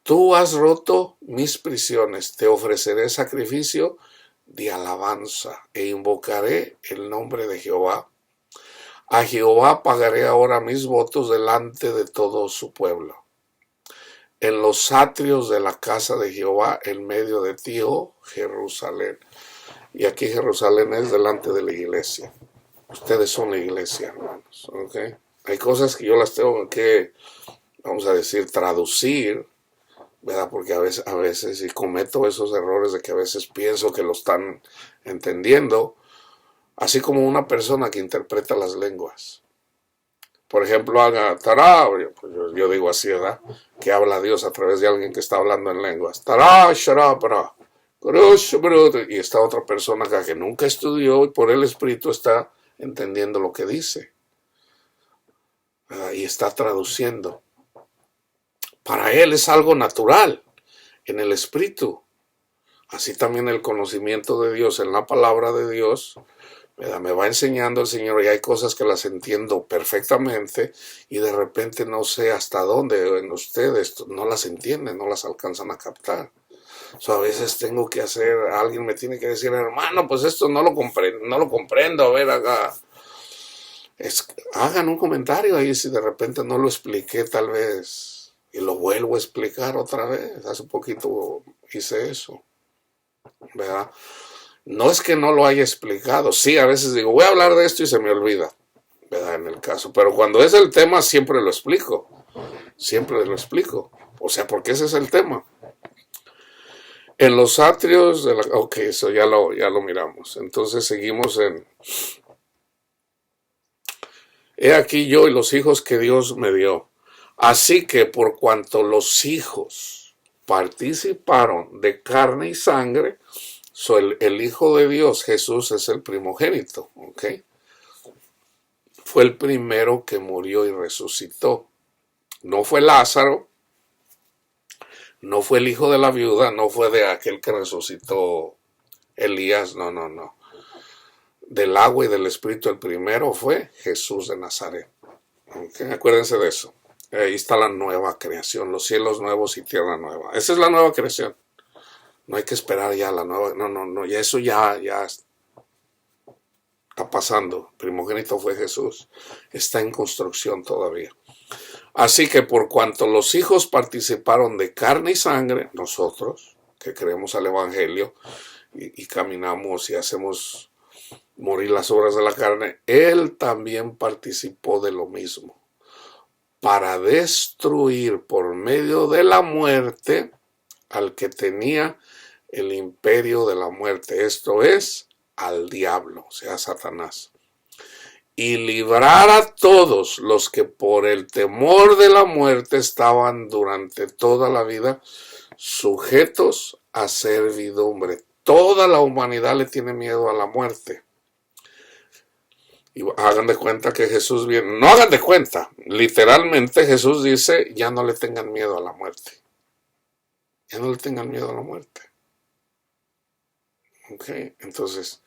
Speaker 1: Tú has roto mis prisiones, te ofreceré sacrificio de alabanza e invocaré el nombre de Jehová. A Jehová pagaré ahora mis votos delante de todo su pueblo. En los atrios de la casa de Jehová, en medio de ti, oh Jerusalén. Y aquí Jerusalén es delante de la iglesia. Ustedes son la iglesia, hermanos. ¿Okay? Hay cosas que yo las tengo que, vamos a decir, traducir, ¿verdad? Porque a veces y cometo esos errores de que a veces pienso que lo están entendiendo, así como una persona que interpreta las lenguas. Por ejemplo, haga tará, pues yo digo así, ¿verdad? Que habla Dios a través de alguien que está hablando en lenguas. Tará, sharabra, y está otra persona acá que nunca estudió y por el Espíritu está entendiendo lo que dice. Y está traduciendo. Para él es algo natural en el Espíritu. Así también el conocimiento de Dios en la palabra de Dios, me va enseñando el Señor y hay cosas que las entiendo perfectamente y de repente no sé hasta dónde en ustedes no las entienden, no las alcanzan a captar. A veces tengo que alguien me tiene que decir, hermano, pues esto no lo comprendo, a ver, hagan un comentario ahí si de repente no lo expliqué tal vez y lo vuelvo a explicar otra vez. Hace poquito hice eso, ¿verdad? No es que no lo haya explicado, sí, a veces digo, voy a hablar de esto y se me olvida, ¿verdad? En el caso, pero cuando es el tema siempre lo explico, o sea, porque ese es el tema. En los atrios de la... Ok, eso ya lo miramos. Entonces seguimos en... He aquí yo y los hijos que Dios me dio. Así que por cuanto los hijos participaron de carne y sangre, el Hijo de Dios, Jesús, es el primogénito. ¿Ok? Fue el primero que murió y resucitó. No fue Lázaro. No fue el hijo de la viuda, no fue de aquel que resucitó Elías, no. Del agua y del Espíritu el primero fue Jesús de Nazaret. ¿Okay? Acuérdense de eso. Ahí está la nueva creación, los cielos nuevos y tierra nueva. Esa es la nueva creación. No hay que esperar ya la nueva, no, ya eso ya está pasando. El primogénito fue Jesús. Está en construcción todavía. Así que por cuanto los hijos participaron de carne y sangre, nosotros que creemos al Evangelio y caminamos y hacemos morir las obras de la carne, él también participó de lo mismo, para destruir por medio de la muerte al que tenía el imperio de la muerte, esto es, al diablo, o sea, Satanás. Y librar a todos los que por el temor de la muerte estaban durante toda la vida sujetos a servidumbre. Toda la humanidad le tiene miedo a la muerte. Y hagan de cuenta que Jesús viene. No hagan de cuenta. Literalmente Jesús dice, ya no le tengan miedo a la muerte. Ya no le tengan miedo a la muerte. ¿Ok? Entonces,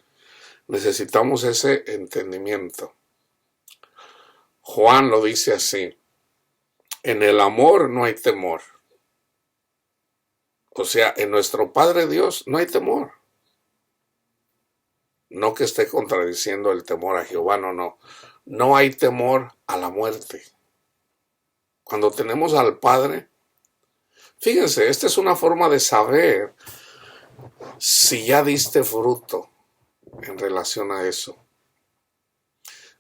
Speaker 1: necesitamos ese entendimiento. Juan lo dice así. En el amor no hay temor. O sea, en nuestro Padre Dios no hay temor. No que esté contradiciendo el temor a Jehová, no. No hay temor a la muerte. Cuando tenemos al Padre, fíjense, esta es una forma de saber si ya diste fruto en relación a eso.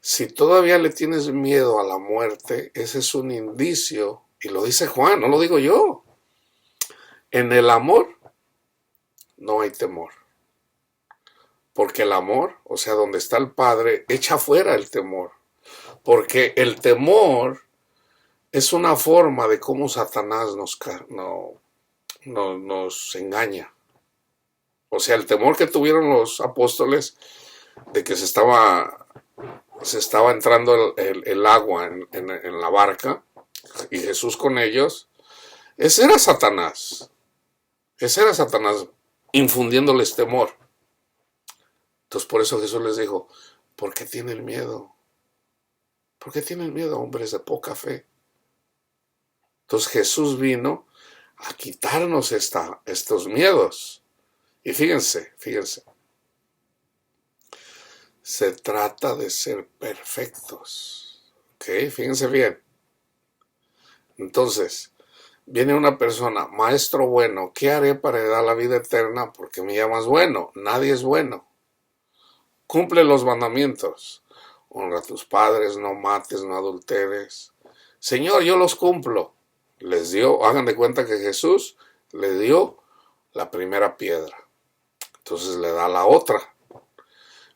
Speaker 1: Si todavía le tienes miedo a la muerte, ese es un indicio, y lo dice Juan, no lo digo yo. En el amor no hay temor. Porque el amor, o sea, donde está el Padre, echa fuera el temor. Porque el temor es una forma de cómo Satanás nos engaña. O sea, el temor que tuvieron los apóstoles de que se estaba entrando el agua en la barca y Jesús con ellos, ese era Satanás. Ese era Satanás infundiéndoles temor. Entonces por eso Jesús les dijo, ¿por qué tienen miedo? ¿Por qué tienen miedo, hombres de poca fe? Entonces Jesús vino a quitarnos estos miedos. Y fíjense, se trata de ser perfectos. ¿Ok? Fíjense bien. Entonces, viene una persona, maestro bueno, ¿qué haré para heredar la vida eterna? Porque me llamas bueno. Nadie es bueno. Cumple los mandamientos. Honra a tus padres, no mates, no adulteres. Señor, yo los cumplo. Les dio, hagan de cuenta que Jesús le dio la primera piedra. Entonces le da la otra.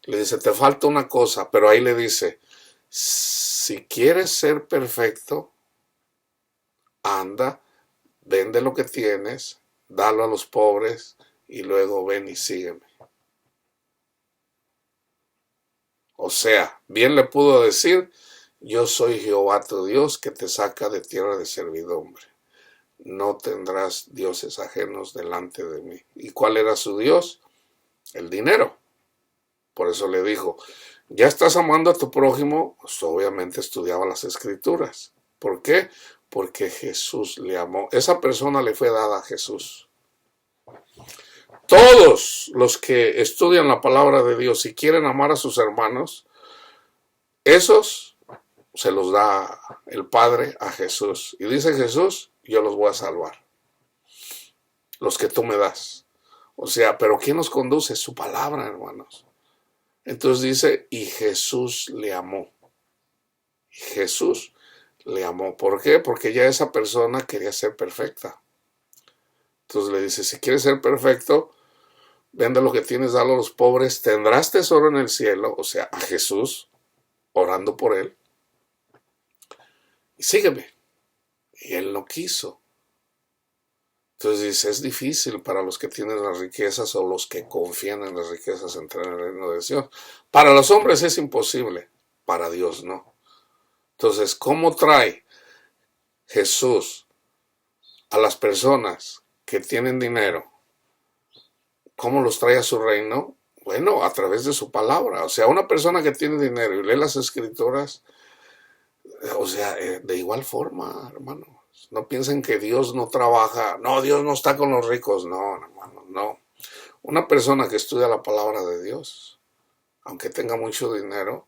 Speaker 1: Le dice, te falta una cosa, pero ahí le dice, si quieres ser perfecto, anda, vende lo que tienes, dalo a los pobres y luego ven y sígueme. O sea, bien le pudo decir, yo soy Jehová tu Dios que te saca de tierra de servidumbre. No tendrás dioses ajenos delante de mí. ¿Y cuál era su Dios? El dinero. Por eso le dijo, ya estás amando a tu prójimo, pues obviamente estudiaba las escrituras. ¿Por qué? Porque Jesús le amó. Esa persona le fue dada a Jesús. Todos los que estudian la palabra de Dios y quieren amar a sus hermanos, esos se los da el Padre a Jesús. Y dice Jesús, yo los voy a salvar. Los que tú me das. O sea, pero ¿quién nos conduce? Su palabra, hermanos. Entonces dice, y Jesús le amó. Jesús le amó. ¿Por qué? Porque ya esa persona quería ser perfecta. Entonces le dice, si quieres ser perfecto, vende lo que tienes, dalo a los pobres, tendrás tesoro en el cielo, o sea, a Jesús, orando por él, y sígueme. Y él no quiso. Entonces dice, es difícil para los que tienen las riquezas o los que confían en las riquezas entrar en el reino de Dios. Para los hombres es imposible, para Dios no. Entonces, ¿cómo trae Jesús a las personas que tienen dinero? ¿Cómo los trae a su reino? Bueno, a través de su palabra. O sea, una persona que tiene dinero y lee las escrituras, o sea, de igual forma, hermano. No piensen que Dios no trabaja. No, Dios no está con los ricos. No, hermano, no. Una persona que estudia la palabra de Dios, aunque tenga mucho dinero,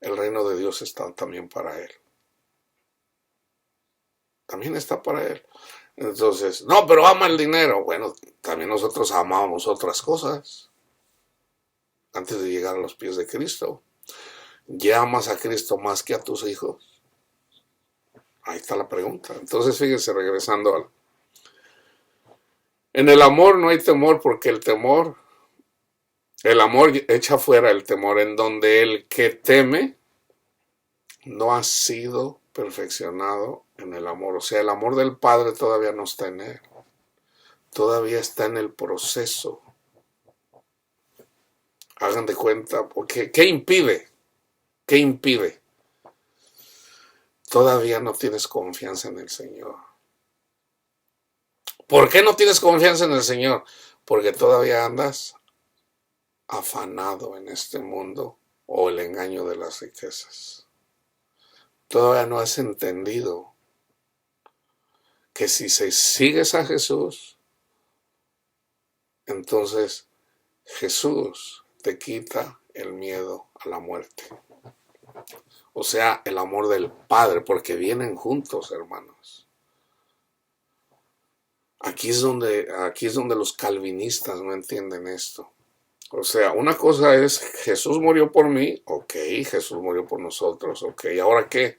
Speaker 1: el reino de Dios está también para él. También está para él. Entonces, no, pero ama el dinero. Bueno, también nosotros amábamos otras cosas antes de llegar a los pies de Cristo. ¿Ya amas a Cristo más que a tus hijos? Ahí está la pregunta. Entonces, fíjense, regresando en el amor no hay temor, porque el amor echa fuera el temor, en donde el que teme no ha sido perfeccionado en el amor. O sea, el amor del Padre todavía no está en él. Todavía está en el proceso. Hagan de cuenta, porque ¿qué impide? ¿Qué impide? Todavía no tienes confianza en el Señor. ¿Por qué no tienes confianza en el Señor? Porque todavía andas afanado en este mundo o el engaño de las riquezas. Todavía no has entendido que si sigues a Jesús, entonces Jesús te quita el miedo a la muerte. O sea, el amor del Padre, porque vienen juntos, hermanos. Aquí es donde los calvinistas no entienden esto. O sea, una cosa es Jesús murió por mí, ok, Jesús murió por nosotros, ok, ¿ahora qué?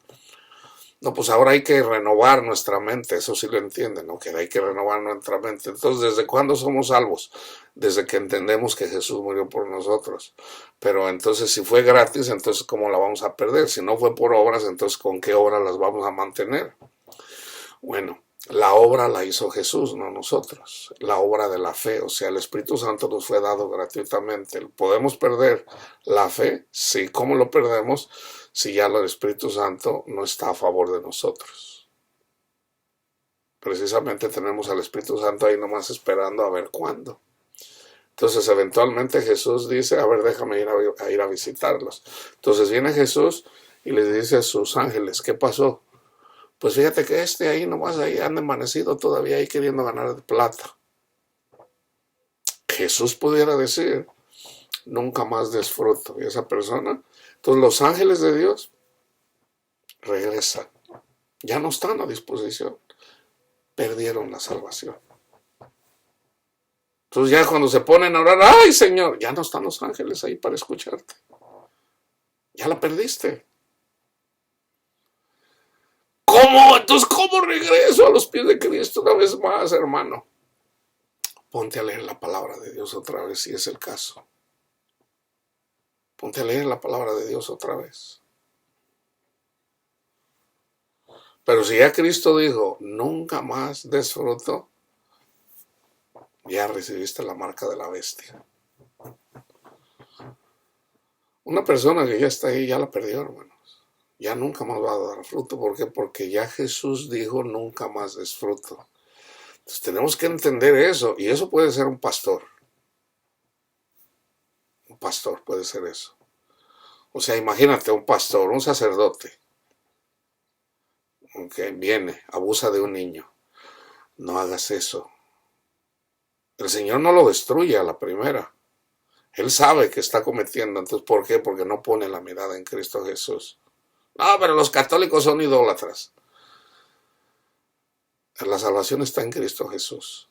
Speaker 1: No, pues ahora hay que renovar nuestra mente, eso sí lo entienden, ¿no? Que hay que renovar nuestra mente. Entonces, ¿desde cuándo somos salvos? Desde que entendemos que Jesús murió por nosotros. Pero entonces, si fue gratis, entonces ¿cómo la vamos a perder? Si no fue por obras, entonces ¿con qué obras las vamos a mantener? Bueno, la obra la hizo Jesús, no nosotros. La obra de la fe, o sea, el Espíritu Santo nos fue dado gratuitamente. ¿Podemos perder la fe? Sí, ¿cómo lo perdemos? Si ya el Espíritu Santo no está a favor de nosotros. Precisamente tenemos al Espíritu Santo ahí nomás esperando a ver cuándo. Entonces eventualmente Jesús dice, a ver, déjame ir a visitarlos. Entonces viene Jesús y les dice a sus ángeles, ¿qué pasó? Pues fíjate que ahí nomás ahí anda amanecido todavía ahí queriendo ganar de plata. Jesús pudiera decir, nunca más des fruto. Y esa persona, entonces los ángeles de Dios regresan. Ya no están a disposición. Perdieron la salvación. Entonces ya cuando se ponen a orar, ¡ay, Señor! Ya no están los ángeles ahí para escucharte. Ya la perdiste. ¿Cómo? Entonces, ¿cómo regreso a los pies de Cristo una vez más, hermano? Ponte a leer la palabra de Dios otra vez, si es el caso. Ponte a leer la palabra de Dios otra vez. Pero si ya Cristo dijo, nunca más des fruto, ya recibiste la marca de la bestia. Una persona que ya está ahí, ya la perdió, hermanos. Ya nunca más va a dar fruto. ¿Por qué? Porque ya Jesús dijo, nunca más des fruto. Entonces tenemos que entender eso. Y eso puede ser un pastor. Un pastor puede ser eso. O sea, imagínate un pastor, un sacerdote, que viene, abusa de un niño. No hagas eso. El Señor no lo destruye a la primera. Él sabe que está cometiendo. Entonces, ¿por qué? Porque no pone la mirada en Cristo Jesús. No, pero los católicos son idólatras. La salvación está en Cristo Jesús.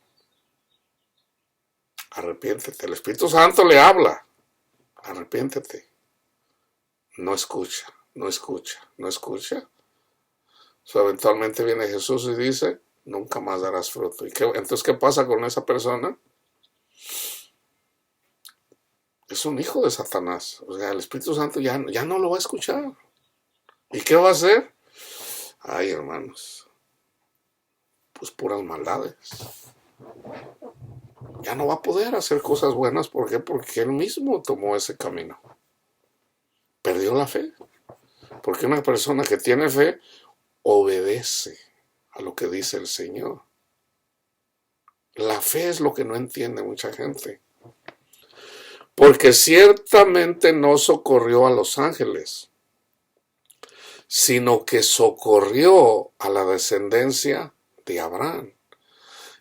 Speaker 1: Arrepiéntete. El Espíritu Santo le habla. Arrepiéntete. No escucha, no escucha, no escucha. Eventualmente viene Jesús y dice, nunca más darás fruto. Entonces, ¿qué pasa con esa persona? Es un hijo de Satanás. O sea, el Espíritu Santo ya no lo va a escuchar. ¿Y qué va a hacer? Ay, hermanos, pues puras maldades. Ya no va a poder hacer cosas buenas. ¿Por qué? Porque él mismo tomó ese camino. Perdió la fe. Porque una persona que tiene fe obedece a lo que dice el Señor. La fe es lo que no entiende mucha gente. Porque ciertamente no socorrió a los ángeles, sino que socorrió a la descendencia de Abraham.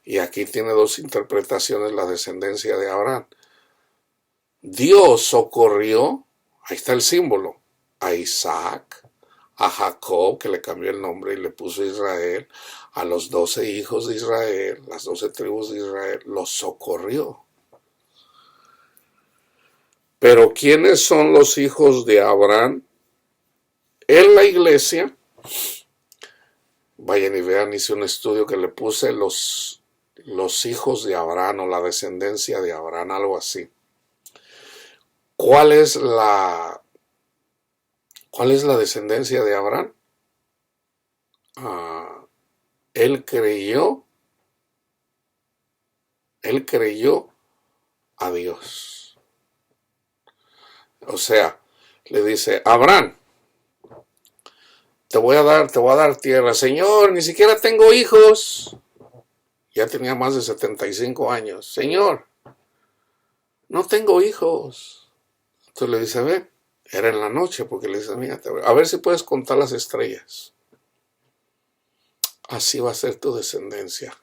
Speaker 1: Y aquí tiene dos interpretaciones la descendencia de Abraham. Dios socorrió, ahí está el símbolo, a Isaac, a Jacob, que le cambió el nombre y le puso Israel, a los 12 hijos de Israel, las 12 tribus de Israel, los socorrió. Pero ¿quiénes son los hijos de Abraham? En la iglesia, vayan y vean, hice un estudio que le puse los hijos de Abraham o la descendencia de Abraham, algo así. ¿Cuál es la descendencia de Abraham? Él creyó a Dios. O sea, le dice, Abraham, te voy a dar tierra. Señor, ni siquiera tengo hijos. Ya tenía más de 75 años. Señor, no tengo hijos. Entonces le dice, ve, era en la noche, porque le dice, mira, a ver si puedes contar las estrellas. Así va a ser tu descendencia.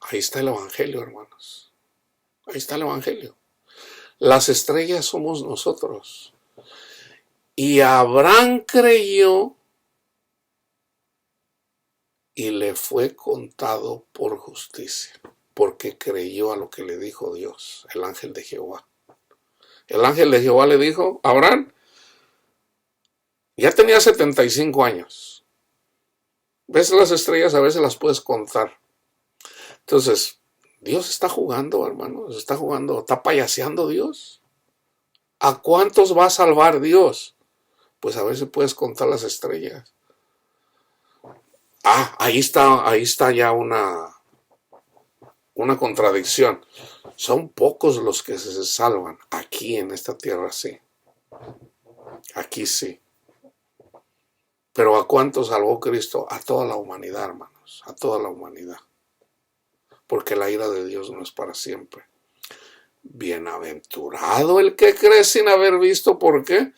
Speaker 1: Ahí está el Evangelio, hermanos. Ahí está el Evangelio. Las estrellas somos nosotros. Y Abraham creyó y le fue contado por justicia, porque creyó a lo que le dijo Dios, el ángel de Jehová. El ángel de Jehová le dijo, Abraham, ya tenía 75 años. ¿Ves las estrellas? A veces las puedes contar. Entonces, Dios está jugando, hermanos, está jugando, está payaseando Dios. ¿A cuántos va a salvar Dios? Pues a ver si puedes contar las estrellas. Ahí está ya una contradicción. Son pocos los que se salvan. Aquí en esta tierra sí. Aquí sí. Pero ¿a cuántos salvó Cristo? A toda la humanidad, hermanos. A toda la humanidad. Porque la ira de Dios no es para siempre. Bienaventurado el que cree sin haber visto. ¿Por qué?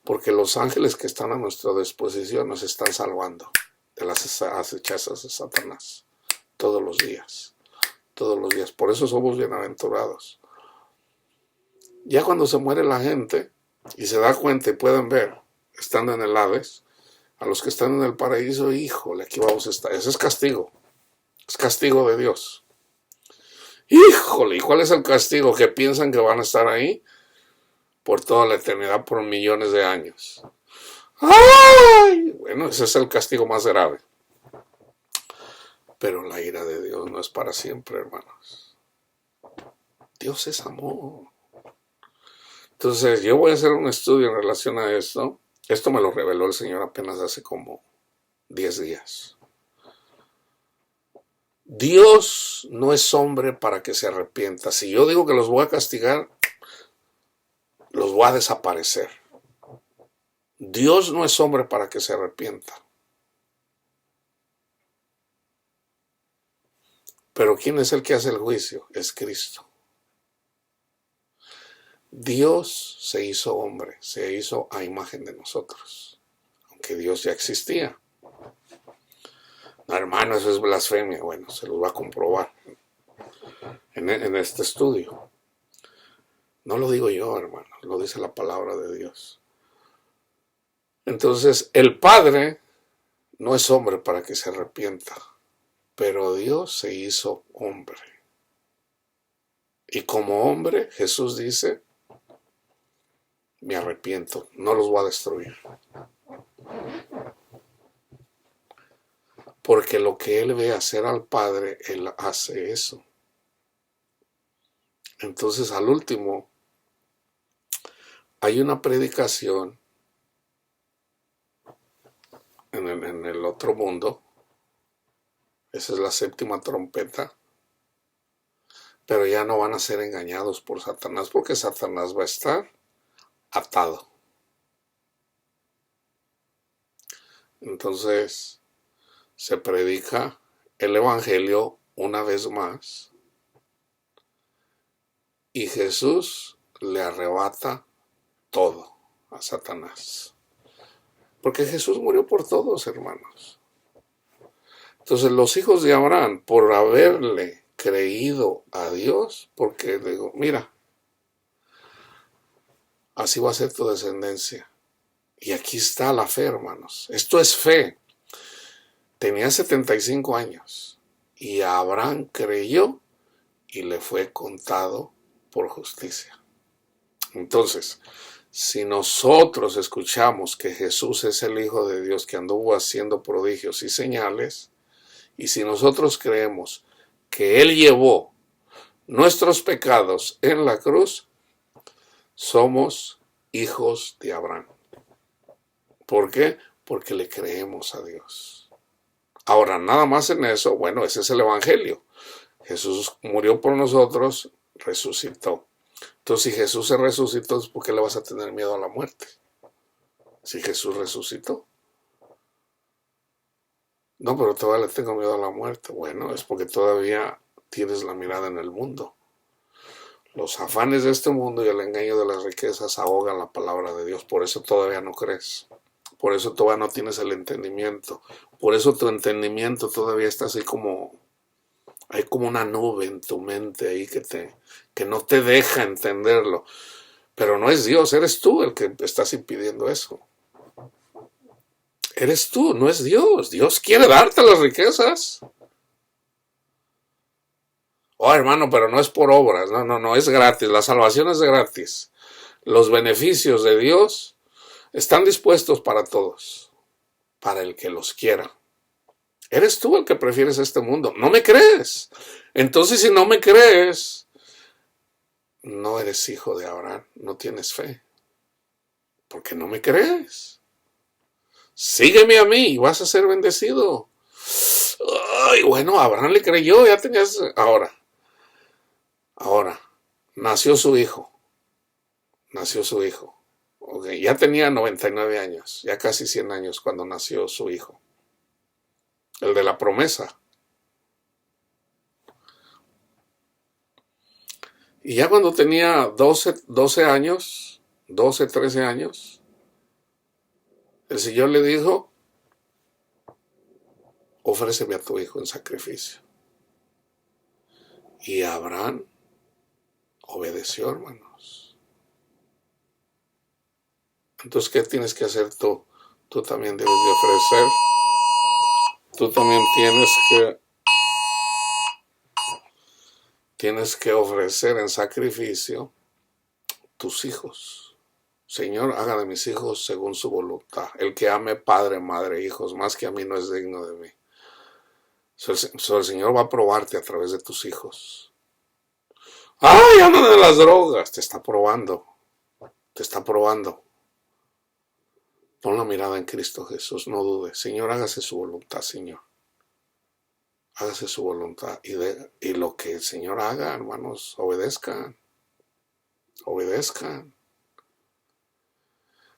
Speaker 1: Porque los ángeles que están a nuestra disposición nos están salvando de las acechazas de Satanás. Todos los días. Todos los días. Por eso somos bienaventurados. Ya cuando se muere la gente y se da cuenta y pueden ver, estando en el Hades, a los que están en el paraíso, híjole, aquí vamos a estar. Ese es castigo. Es castigo de Dios. Híjole, ¿y cuál es el castigo? Que piensan que van a estar ahí por toda la eternidad, por millones de años. ¡Ay! Bueno, ese es el castigo más grave. Pero la ira de Dios no es para siempre, hermanos. Dios es amor. Entonces, yo voy a hacer un estudio en relación a esto. Esto me lo reveló el Señor apenas hace como 10 días. Dios no es hombre para que se arrepienta. Si yo digo que los voy a castigar, los voy a desaparecer. Dios no es hombre para que se arrepienta. Pero ¿quién es el que hace el juicio? Es Cristo. Dios se hizo hombre, se hizo a imagen de nosotros, aunque Dios ya existía. No, hermano, eso es blasfemia. Bueno, se los va a comprobar en este estudio. No lo digo yo, hermano, lo dice la palabra de Dios. Entonces, el Padre no es hombre para que se arrepienta, pero Dios se hizo hombre. Y como hombre, Jesús dice, me arrepiento, no los voy a destruir. Porque lo que Él ve hacer al Padre, Él hace eso. Entonces, al último, hay una predicación en el otro mundo. Esa es la séptima trompeta. Pero ya no van a ser engañados por Satanás, porque Satanás va a estar atado. Entonces, se predica el Evangelio una vez más y Jesús le arrebata todo a Satanás. Porque Jesús murió por todos, hermanos. Entonces los hijos de Abraham, por haberle creído a Dios, porque digo, mira, así va a ser tu descendencia. Y aquí está la fe, hermanos. Esto es fe. Tenía 75 años y Abraham creyó y le fue contado por justicia. Entonces, si nosotros escuchamos que Jesús es el Hijo de Dios que anduvo haciendo prodigios y señales, y si nosotros creemos que Él llevó nuestros pecados en la cruz, somos hijos de Abraham. ¿Por qué? Porque le creemos a Dios. Ahora, nada más en eso, bueno, ese es el Evangelio. Jesús murió por nosotros, resucitó. Entonces, si Jesús se resucitó, ¿por qué le vas a tener miedo a la muerte? si Jesús resucitó? No, pero todavía le tengo miedo a la muerte. Bueno, es porque todavía tienes la mirada en el mundo. Los afanes de este mundo y el engaño de las riquezas ahogan la palabra de Dios. Por eso todavía no crees. Por eso todavía no tienes el entendimiento. Por eso tu entendimiento todavía está así como... Hay como una nube en tu mente ahí que no te deja entenderlo. Pero no es Dios, eres tú el que estás impidiendo eso. Eres tú, no es Dios. Dios quiere darte las riquezas. Oh, hermano, pero no es por obras. No, es gratis. La salvación es gratis. Los beneficios de Dios están dispuestos para todos, para el que los quiera. Eres tú el que prefieres este mundo. ¿No me crees? Entonces, si no me crees, no eres hijo de Abraham, no tienes fe. Porque no me crees. Sígueme a mí y vas a ser bendecido. Ay, bueno, Abraham le creyó, ya tenías... Ahora, nació su hijo. Okay, ya tenía 99 años, ya casi 100 años cuando nació su hijo. El de la promesa. Y ya cuando tenía 12 años, 12, 13 años, el Señor le dijo, ofréceme a tu hijo en sacrificio. Y Abraham obedeció, hermanos. Entonces, ¿qué tienes que hacer tú? Tú también debes de ofrecer. Tú también tienes que ofrecer en sacrificio tus hijos. Señor, haga de mis hijos según su voluntad. El que ame padre, madre, hijos, más que a mí no es digno de mí. El Señor va a probarte a través de tus hijos. ¡Ay, andan de las drogas! Te está probando. Pon la mirada en Cristo Jesús, no dudes. Señor, hágase su voluntad, Señor. Hágase su voluntad. Y lo que el Señor haga, hermanos, obedezcan.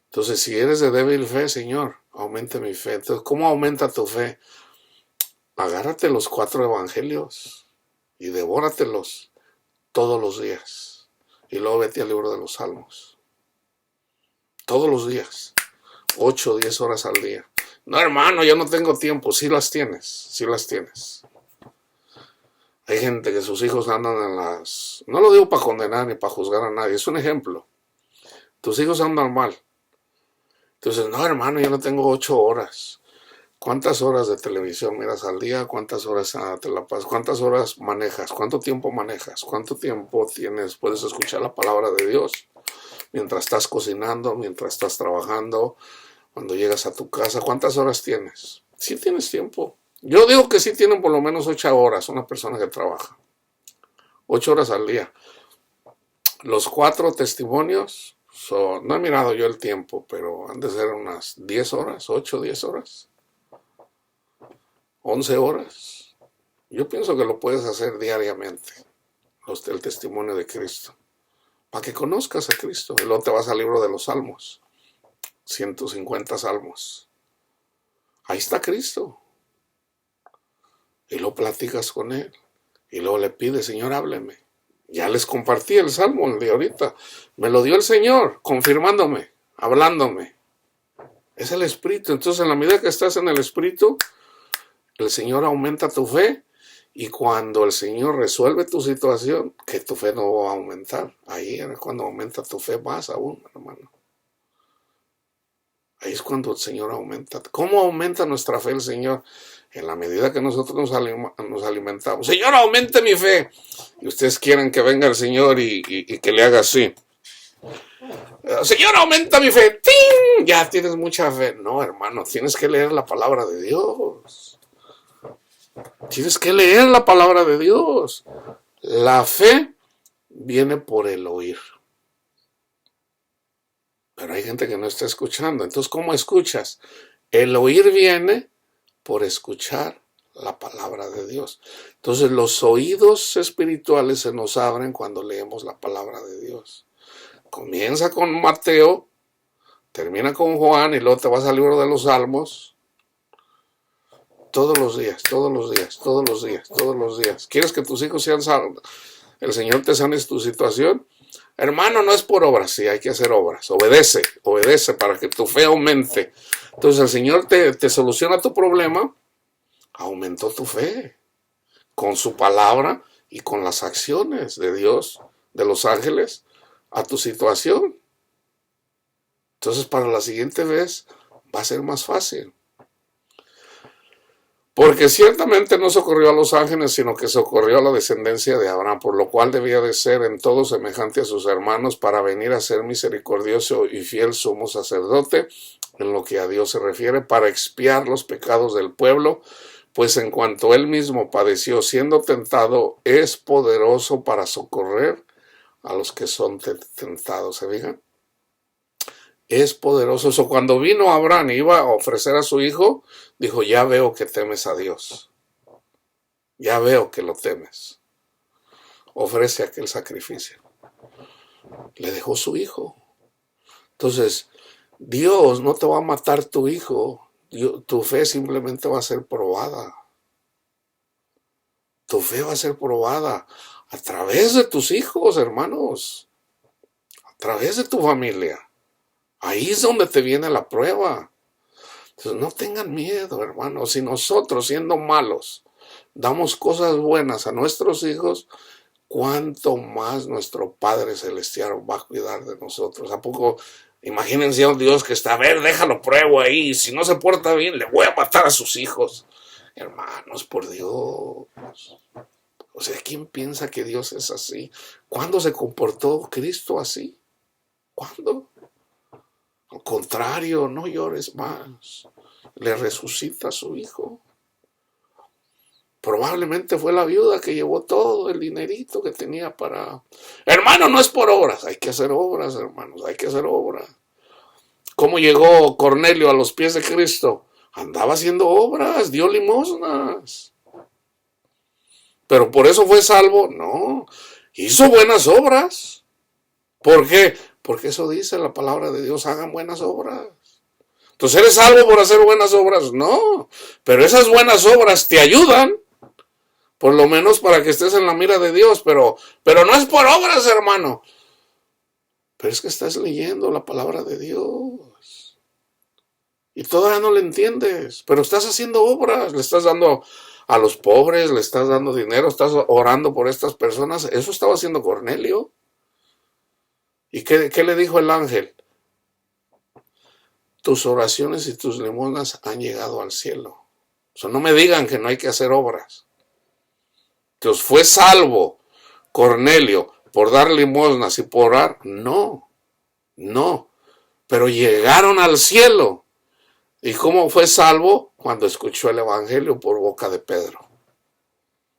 Speaker 1: Entonces, si eres de débil fe, Señor, aumente mi fe. Entonces, ¿cómo aumenta tu fe? Agárrate los 4 evangelios y devóratelos todos los días. Y luego vete al libro de los Salmos. Todos los días. 8 o 10 horas al día. No, hermano, yo no tengo tiempo. Sí las tienes. Hay gente que sus hijos andan en las... No lo digo para condenar ni para juzgar a nadie. Es un ejemplo. Tus hijos andan mal. Entonces, no, hermano, yo no tengo 8 horas. ¿Cuántas horas de televisión miras al día? ¿Cuántas horas te la pasas? ¿Cuántas horas manejas? ¿Cuánto tiempo manejas? ¿Cuánto tiempo puedes escuchar la palabra de Dios? Mientras estás cocinando, mientras estás trabajando, cuando llegas a tu casa, ¿cuántas horas tienes? Sí tienes tiempo. Yo digo que sí tienen por lo menos 8 horas una persona que trabaja. 8 horas al día. Los 4 testimonios, no he mirado yo el tiempo, pero han de ser unas 10 horas, 8, 10 horas. 11 horas. Yo pienso que lo puedes hacer diariamente, el testimonio de Cristo, para que conozcas a Cristo. Y luego te vas al libro de los Salmos, 150 salmos. Ahí está Cristo. Y lo platicas con Él. Y luego le pides, Señor, hábleme. Ya les compartí el salmo el de ahorita. Me lo dio el Señor, confirmándome, hablándome. Es el Espíritu. Entonces, en la medida que estás en el Espíritu, el Señor aumenta tu fe, y cuando el Señor resuelve tu situación, que tu fe no va a aumentar. Ahí es cuando aumenta tu fe más aún, hermano. Ahí es cuando el Señor aumenta. ¿Cómo aumenta nuestra fe el Señor? En la medida que nosotros nos alimentamos. Señor, aumente mi fe. Y ustedes quieren que venga el Señor y que le haga así. Señor, aumenta mi fe. ¡Ting! Ya tienes mucha fe. No, hermano, tienes que leer la palabra de Dios. Tienes que leer la palabra de Dios. La fe viene por el oír. Pero hay gente que no está escuchando. Entonces, ¿cómo escuchas? El oír viene por escuchar la palabra de Dios. Entonces, los oídos espirituales se nos abren cuando leemos la palabra de Dios. Comienza con Mateo Termina con Juan y luego te vas al libro de los Salmos. Todos los días, todos los días, todos los días, todos los días. ¿Quieres que tus hijos sean salvos? ¿El Señor te sane tu situación? Hermano, no es por obras, sí, hay que hacer obras. Obedece, obedece para que tu fe aumente. Entonces el Señor te soluciona tu problema, aumentó tu fe con su palabra y con las acciones de Dios, de los ángeles, a tu situación. Entonces para la siguiente vez va a ser más fácil. Porque ciertamente no socorrió a los ángeles, sino que socorrió a la descendencia de Abraham, por lo cual debía de ser en todo semejante a sus hermanos para venir a ser misericordioso y fiel sumo sacerdote, en lo que a Dios se refiere, para expiar los pecados del pueblo, pues en cuanto él mismo padeció siendo tentado, es poderoso para socorrer a los que son tentados. ¿Se fijan? Es poderoso. Eso cuando vino Abraham y iba a ofrecer a su hijo, dijo, ya veo que temes a Dios. Ya veo que lo temes. Ofrece aquel sacrificio. Le dejó su hijo. Entonces, Dios no te va a matar tu hijo. Tu fe simplemente va a ser probada. Tu fe va a ser probada a través de tus hijos, hermanos. A través de tu familia. Ahí es donde te viene la prueba. Entonces no tengan miedo, hermanos. Si nosotros, siendo malos, damos cosas buenas a nuestros hijos, ¿cuánto más nuestro Padre Celestial va a cuidar de nosotros? ¿A poco? Imagínense a un Dios que está, a ver, déjalo pruebo ahí. Si no se porta bien, le voy a matar a sus hijos. Hermanos, por Dios. O sea, ¿quién piensa que Dios es así? ¿Cuándo se comportó Cristo así? ¿Cuándo? Al contrario, no llores más. Le resucita a su hijo. Probablemente fue la viuda que llevó todo el dinerito que tenía para... Hermano, no es por obras. Hay que hacer obras, hermanos. Hay que hacer obras. ¿Cómo llegó Cornelio a los pies de Cristo? Andaba haciendo obras, dio limosnas. ¿Pero por eso fue salvo? No. Hizo buenas obras. ¿Por qué? Porque eso dice la palabra de Dios, hagan buenas obras. Entonces, ¿eres salvo por hacer buenas obras? No, pero esas buenas obras te ayudan, por lo menos para que estés en la mira de Dios, pero no es por obras, hermano. Pero es que estás leyendo la palabra de Dios y todavía no le entiendes, pero estás haciendo obras, le estás dando a los pobres, le estás dando dinero, estás orando por estas personas. Eso estaba haciendo Cornelio. ¿Y qué le dijo el ángel? Tus oraciones y tus limosnas han llegado al cielo. O sea, no me digan que no hay que hacer obras. Entonces, ¿fue salvo Cornelio por dar limosnas y por orar? No, no. Pero llegaron al cielo. ¿Y cómo fue salvo? Cuando escuchó el evangelio por boca de Pedro,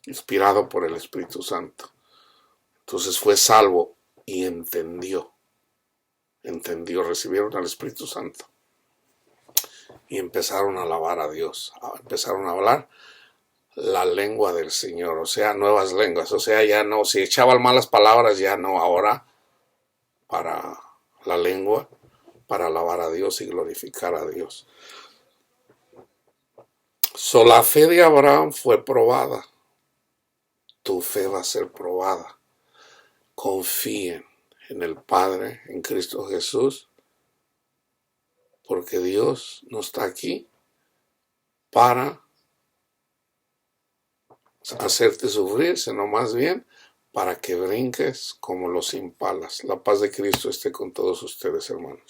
Speaker 1: inspirado por el Espíritu Santo. Entonces fue salvo y entendió, recibieron al Espíritu Santo y empezaron a alabar a Dios, empezaron a hablar la lengua del Señor, o sea, nuevas lenguas, o sea, ya no, si echaban malas palabras, ya no, ahora para la lengua, para alabar a Dios y glorificar a Dios. La fe de Abraham fue probada, tu fe va a ser probada. Confíen en el Padre, en Cristo Jesús, porque Dios no está aquí para hacerte sufrir, sino más bien para que brinques como los impalas. La paz de Cristo esté con todos ustedes, hermanos.